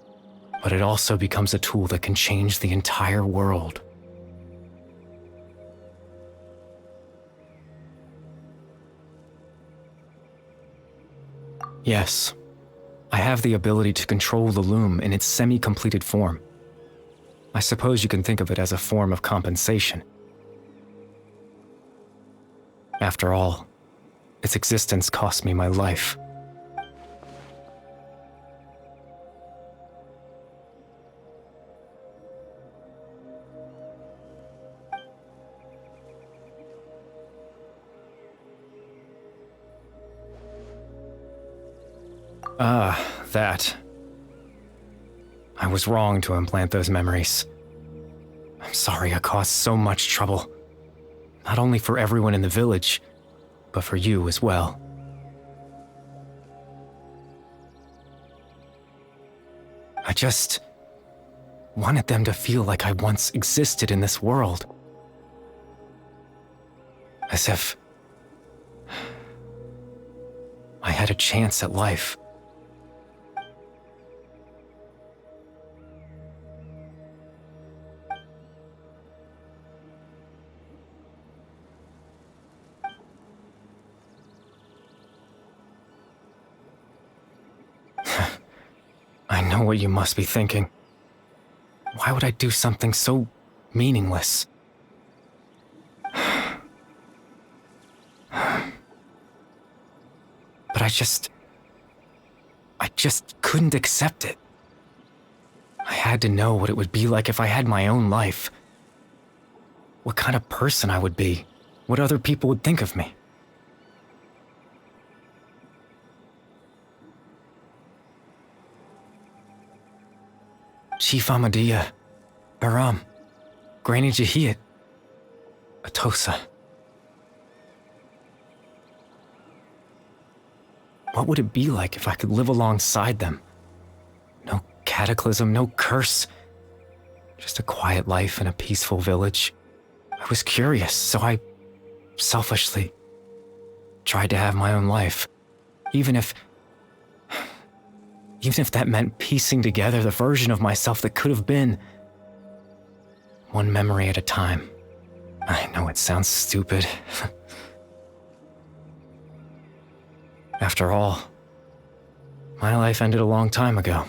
But it also becomes a tool that can change the entire world. Yes, I have the ability to control the loom in its semi-completed form. I suppose you can think of it as a form of compensation. After all, its existence cost me my life. That. I was wrong to implant those memories. I'm sorry I caused so much trouble. Not only for everyone in the village, but for you as well. I just wanted them to feel like I once existed in this world. As if I had a chance at life. I know what you must be thinking. Why would I do something so meaningless? But I just couldn't accept it. I had to know what it would be like if I had my own life. What kind of person I would be. What other people would think of me. Chief Ahmadiyya, Baram, Granny Jahiyat, Atosa. What would it be like if I could live alongside them? No cataclysm, no curse. Just a quiet life in a peaceful village. I was curious, so I selfishly tried to have my own life. Even if that meant piecing together the version of myself that could have been. One memory at a time. I know it sounds stupid. After all, my life ended a long time ago.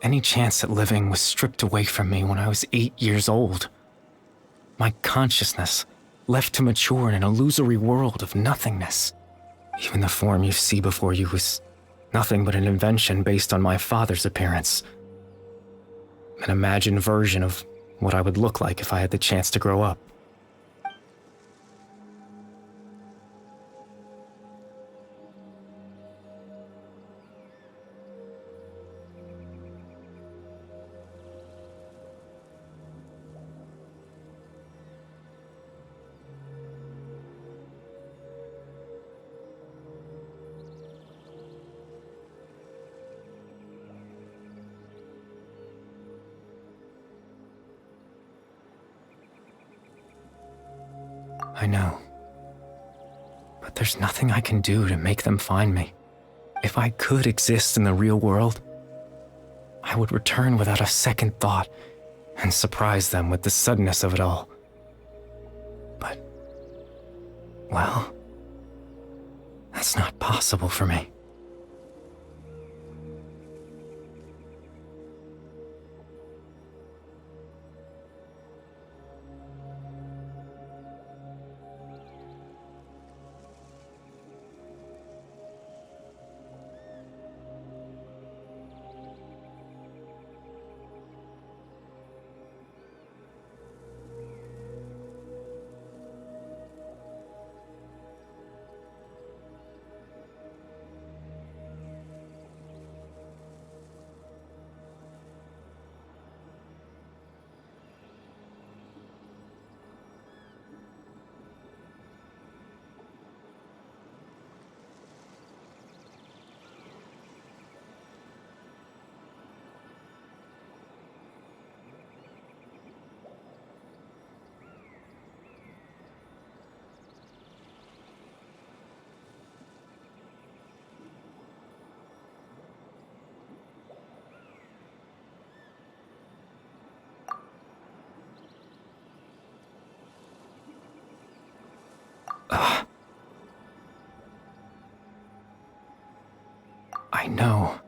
Any chance at living was stripped away from me when I was 8 years old. My consciousness left to mature in an illusory world of nothingness. Even the form you see before you was nothing but an invention based on my father's appearance. An imagined version of what I would look like if I had the chance to grow up. I know. But there's nothing I can do to make them find me. If I could exist in the real world, I would return without a second thought and surprise them with the suddenness of it all. But, well, that's not possible for me. I know.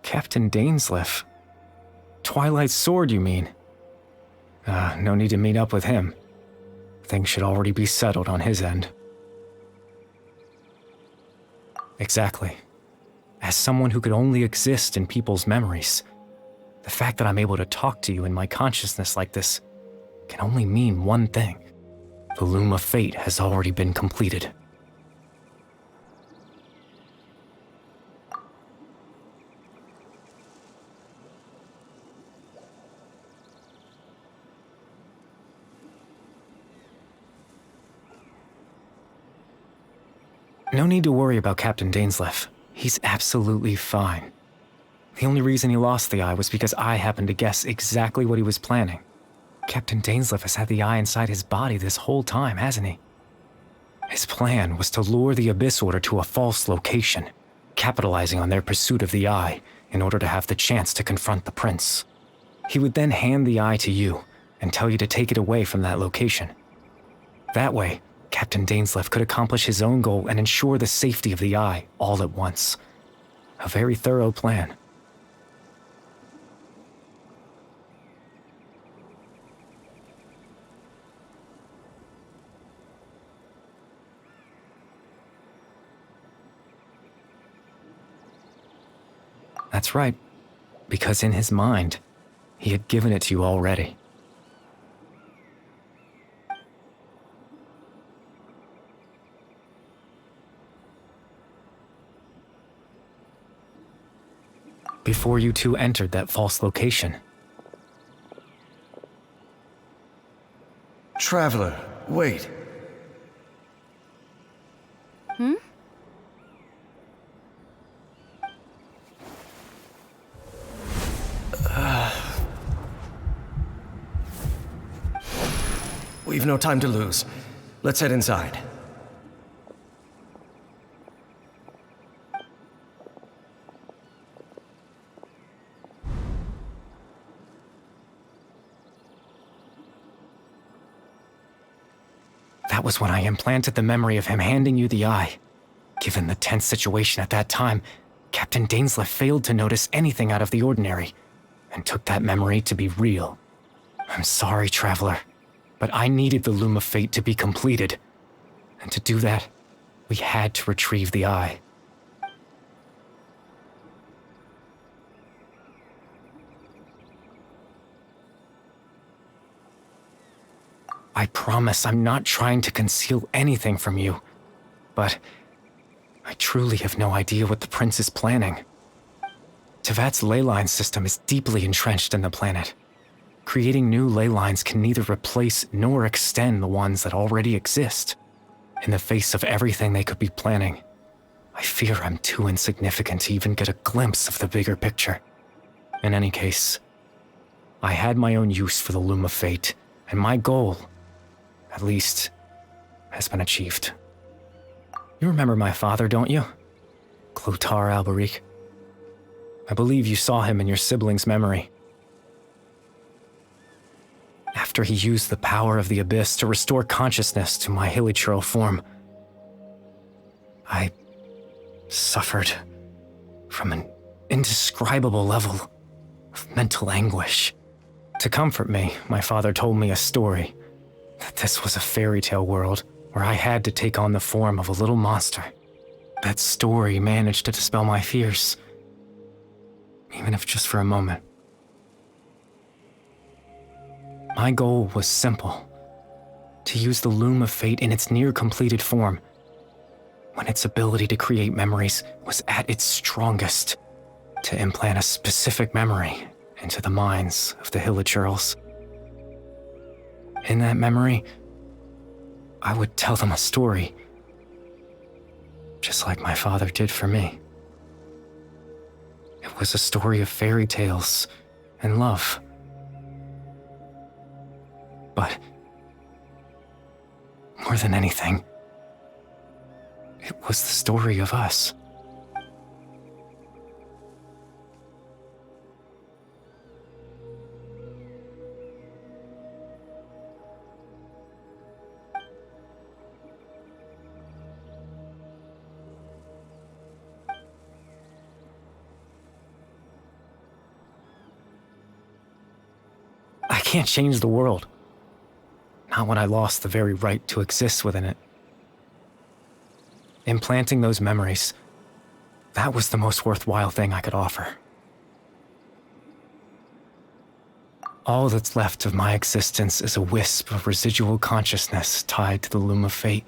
Captain Dainsleif. Twilight's sword, you mean? No need to meet up with him. Things should already be settled on his end. Exactly. As someone who could only exist in people's memories, the fact that I'm able to talk to you in my consciousness like this can only mean one thing. The loom of fate has already been completed. No need to worry about Captain Dainsleif. He's absolutely fine. The only reason he lost the eye was because I happened to guess exactly what he was planning. Captain Dainsleif has had the eye inside his body this whole time, hasn't he? His plan was to lure the Abyss Order to a false location, capitalizing on their pursuit of the eye in order to have the chance to confront the prince. He would then hand the eye to you and tell you to take it away from that location. That way, Captain Dainsleif could accomplish his own goal and ensure the safety of the eye all at once. A very thorough plan. That's right, because in his mind, he had given it to you already. Before you two entered that false location. Traveler, wait. Hmm? We've no time to lose. Let's head inside. That was when I implanted the memory of him handing you the eye. Given the tense situation at that time, Captain Dainsleif failed to notice anything out of the ordinary, and took that memory to be real. I'm sorry, Traveler, but I needed the Loom of Fate to be completed. And to do that, we had to retrieve the eye. I promise I'm not trying to conceal anything from you, but I truly have no idea what the Prince is planning. Tevat's ley line system is deeply entrenched in the planet. Creating new ley lines can neither replace nor extend the ones that already exist. In the face of everything they could be planning, I fear I'm too insignificant to even get a glimpse of the bigger picture. In any case, I had my own use for the Loom of Fate, and my goal, at least, has been achieved. You remember my father, don't you? Clotar Alberic. I believe you saw him in your sibling's memory. After he used the power of the Abyss to restore consciousness to my hilichurl form, I suffered from an indescribable level of mental anguish. To comfort me, my father told me a story, that this was a fairy tale world where I had to take on the form of a little monster. That story managed to dispel my fears, even if just for a moment. My goal was simple: to use the Loom of Fate in its near-completed form, when its ability to create memories was at its strongest, to implant a specific memory into the minds of the hilichurls. In that memory, I would tell them a story, just like my father did for me. It was a story of fairy tales and love. But more than anything, it was the story of us. I can't change the world. Not when I lost the very right to exist within it. Implanting those memories, that was the most worthwhile thing I could offer. All that's left of my existence is a wisp of residual consciousness tied to the Loom of Fate.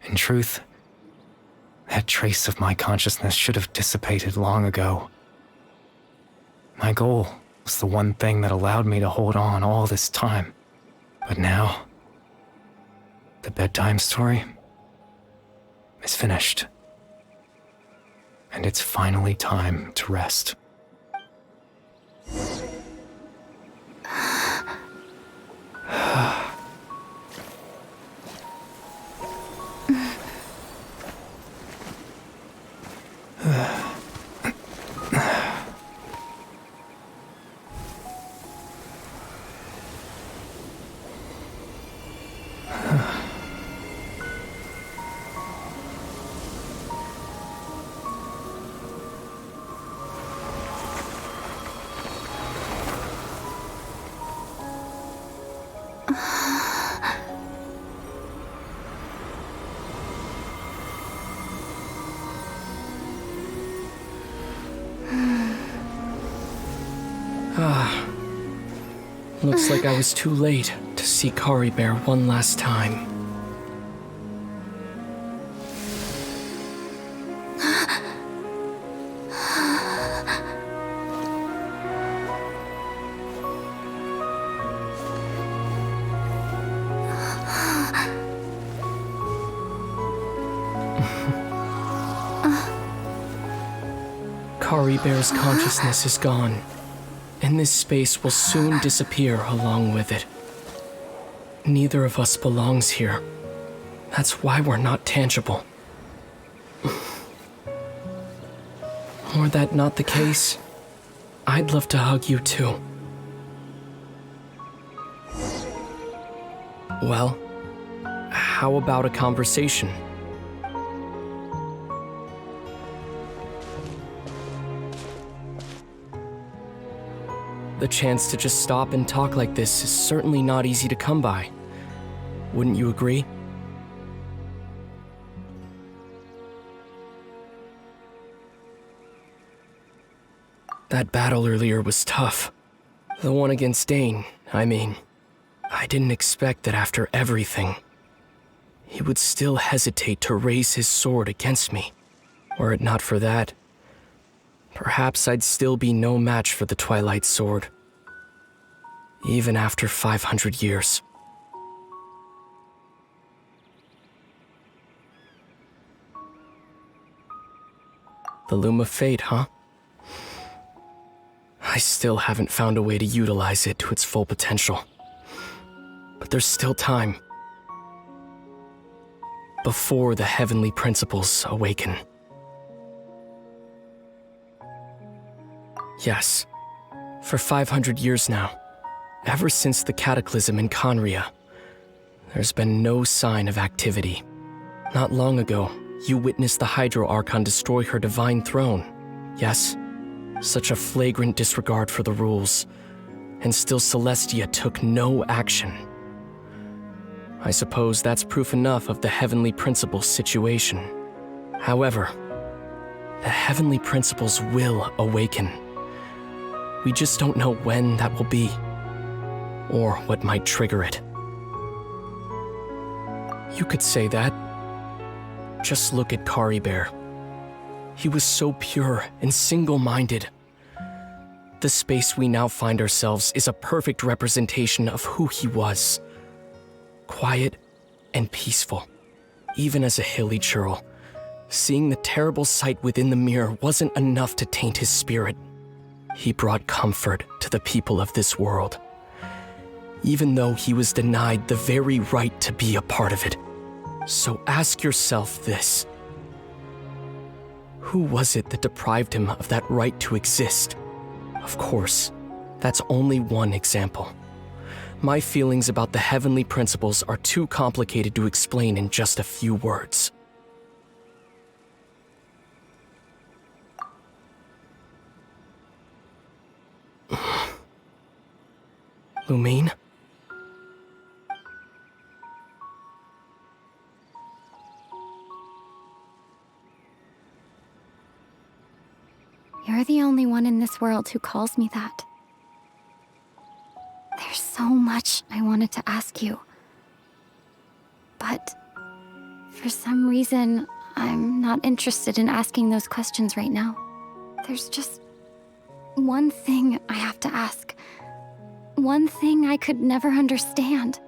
In truth, that trace of my consciousness should have dissipated long ago. My goal was the one thing that allowed me to hold on all this time. But now, the bedtime story is finished. And it's finally time to rest. Looks like I was too late to see Kari Bear one last time. Kari Bear's consciousness is gone, and this space will soon disappear along with it. Neither of us belongs here. That's why we're not tangible. Were that not the case, I'd love to hug you too. Well, how about a conversation? The chance to just stop and talk like this is certainly not easy to come by. Wouldn't you agree? That battle earlier was tough. The one against Dane, I mean. I didn't expect that after everything, he would still hesitate to raise his sword against me. Were it not for that, perhaps I'd still be no match for the Twilight Sword. Even after 500 years. The Loom of Fate, huh? I still haven't found a way to utilize it to its full potential. But there's still time. Before the heavenly principles awaken. Yes, for 500 years now, ever since the cataclysm in Conria, there's been no sign of activity. Not long ago, you witnessed the Hydro Archon destroy her divine throne. Yes, such a flagrant disregard for the rules, and still Celestia took no action. I suppose that's proof enough of the Heavenly Principles situation. However, the Heavenly Principles will awaken. We just don't know when that will be, or what might trigger it. You could say that. Just look at Kari Bear. He was so pure and single-minded. The space we now find ourselves is a perfect representation of who he was. Quiet and peaceful. Even as a hilly churl, seeing the terrible sight within the mirror wasn't enough to taint his spirit. He brought comfort to the people of this world, even though he was denied the very right to be a part of it. So ask yourself this. Who was it that deprived him of that right to exist? Of course, that's only one example. My feelings about the Heavenly Principles are too complicated to explain in just a few words. Lumine? You're the only one in this world who calls me that. There's so much I wanted to ask you. But for some reason, I'm not interested in asking those questions right now. There's just one thing I have to ask. One thing I could never understand.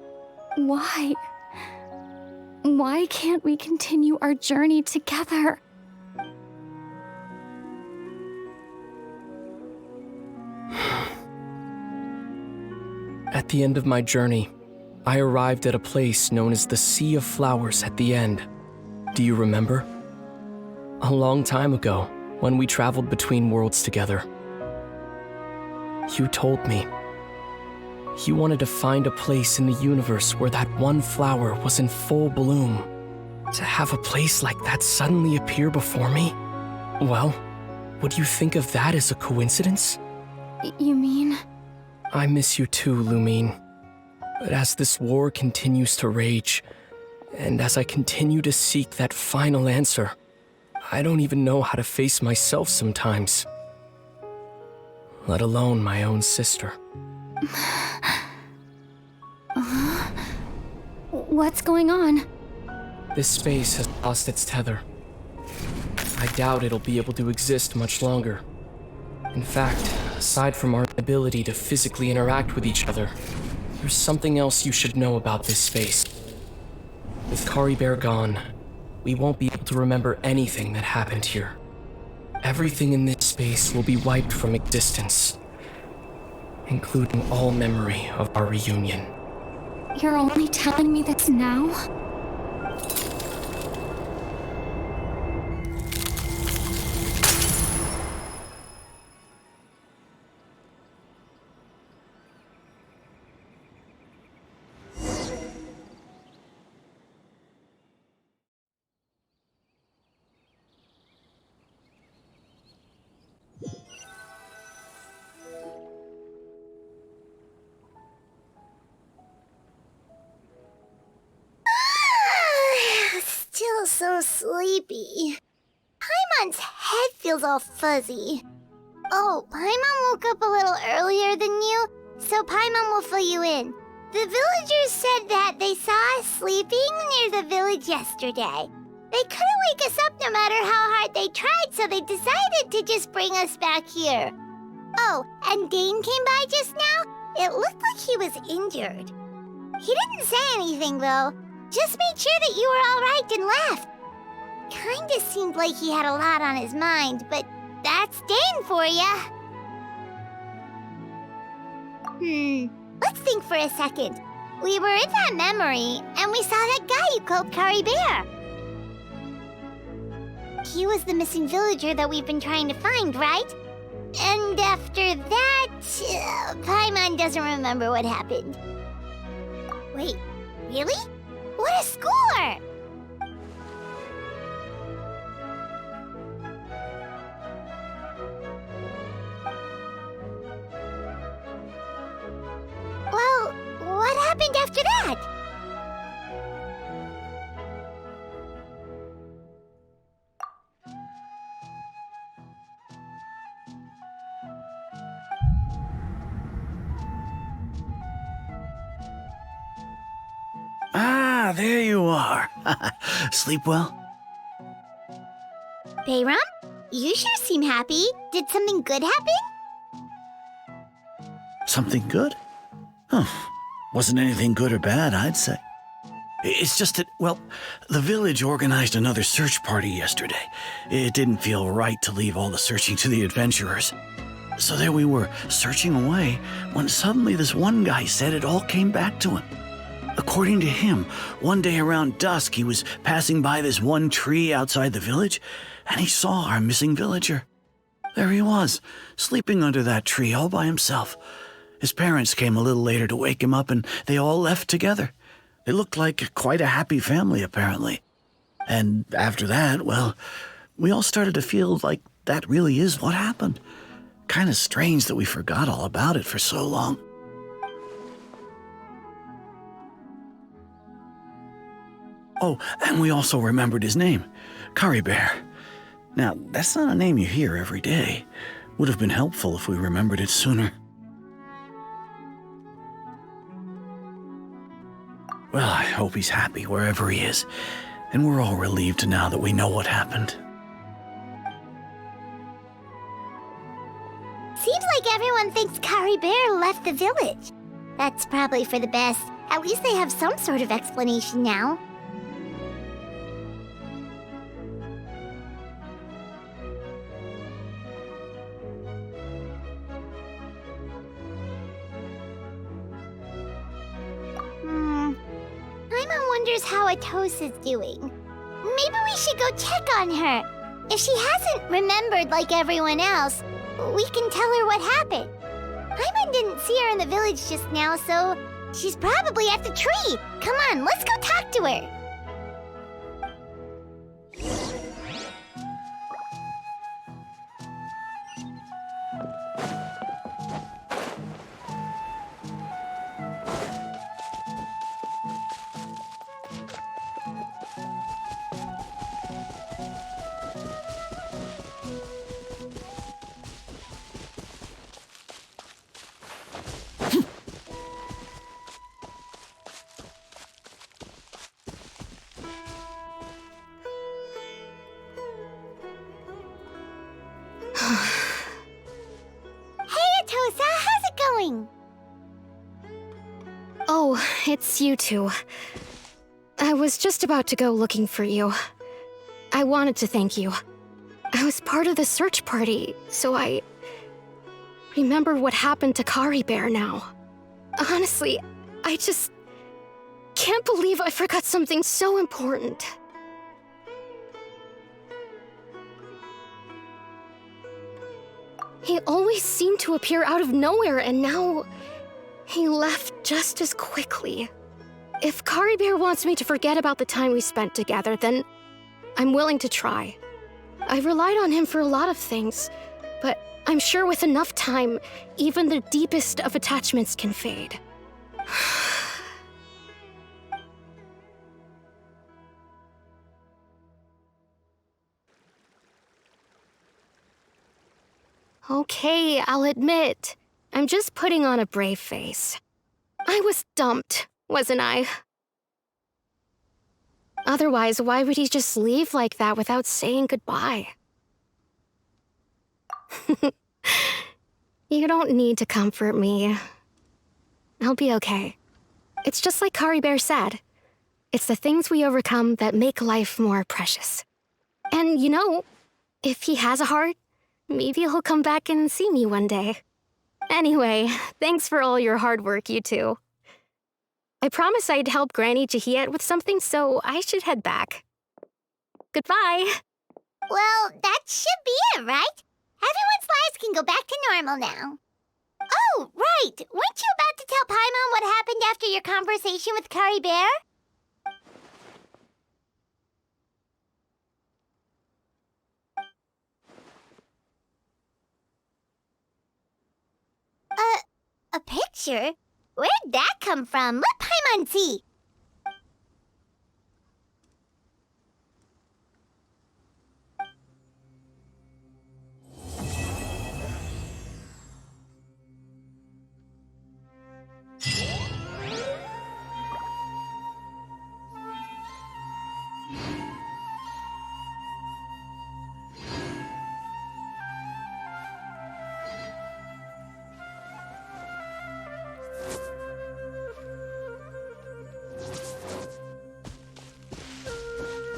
Why? Why can't we continue our journey together? At the end of my journey, I arrived at a place known as the Sea of Flowers at the end. Do you remember? A long time ago, when we traveled between worlds together. You told me you wanted to find a place in the universe where that one flower was in full bloom. To have a place like that suddenly appear before me? Well, would you think of that as a coincidence? You mean? I miss you too, Lumine. But as this war continues to rage, and as I continue to seek that final answer, I don't even know how to face myself sometimes. Let alone my own sister. What's going on? This space has lost its tether. I doubt it'll be able to exist much longer. In fact, aside from our ability to physically interact with each other, there's something else you should know about this space. With Kari Bear gone, we won't be able to remember anything that happened here. Everything in this space will be wiped from existence, including all memory of our reunion. You're only telling me this now? sleepy. Paimon's head feels all fuzzy. Oh, Paimon woke up a little earlier than you, so Paimon will fill you in. The villagers said that they saw us sleeping near the village yesterday. They couldn't wake us up no matter how hard they tried, so they decided to just bring us back here. Oh, and Dane came by just now. It looked like he was injured. He didn't say anything, though. Just made sure that you were all right and left. Kinda seemed like he had a lot on his mind, but that's Dane for ya. Let's think for a second. We were in that memory, and we saw that guy you called Kari Bear. He was the missing villager that we've been trying to find, right? And after that, Paimon doesn't remember what happened. Wait, really? What a score! Well, what happened after that? Ah, there you are. Sleep well? Bayram, you sure seem happy. Did something good happen? Something good? Oh, wasn't anything good or bad, I'd say. It's just that, well, the village organized another search party yesterday. It didn't feel right to leave all the searching to the adventurers. So there we were, searching away, when suddenly this one guy said it all came back to him. According to him, one day around dusk, he was passing by this one tree outside the village, and he saw our missing villager. There he was, sleeping under that tree all by himself. His parents came a little later to wake him up, and they all left together. They looked like quite a happy family, apparently. And after that, well, we all started to feel like that really is what happened. Kind of strange that we forgot all about it for so long. Oh, and we also remembered his name, Kari Bear. Now, that's not a name you hear every day. Would have been helpful if we remembered it sooner. Well, I hope he's happy wherever he is, and we're all relieved now that we know what happened. Seems like everyone thinks Kari Bear left the village. That's probably for the best. At least they have some sort of explanation now. Paimon wonders how Atosa's doing. Maybe we should go check on her. If she hasn't remembered like everyone else, we can tell her what happened. Paimon didn't see her in the village just now, so she's probably at the tree. Come on, let's go talk to her. Oh, it's you two. I was just about to go looking for you. I wanted to thank you. I was part of the search party, so I remember what happened to Kari Bear now. Honestly, I just can't believe I forgot something so important. He always seemed to appear out of nowhere, and now he left just as quickly. If Kari Bear wants me to forget about the time we spent together, then I'm willing to try. I relied on him for a lot of things, but I'm sure with enough time, even the deepest of attachments can fade. Okay, I'll admit. I'm just putting on a brave face. I was dumped, wasn't I? Otherwise, why would he just leave like that without saying goodbye? You don't need to comfort me. I'll be okay. It's just like Kari Bear said. It's the things we overcome that make life more precious. And you know, if he has a heart, maybe he'll come back and see me one day. Anyway, thanks for all your hard work, you two. I promised I'd help Granny Jahiet with something, so I should head back. Goodbye. Well, that should be it, right? Everyone's lives can go back to normal now. Oh, right. Weren't you about to tell Paimon what happened after your conversation with Kari Bear? A picture? Where'd that come from? Let Paimon see.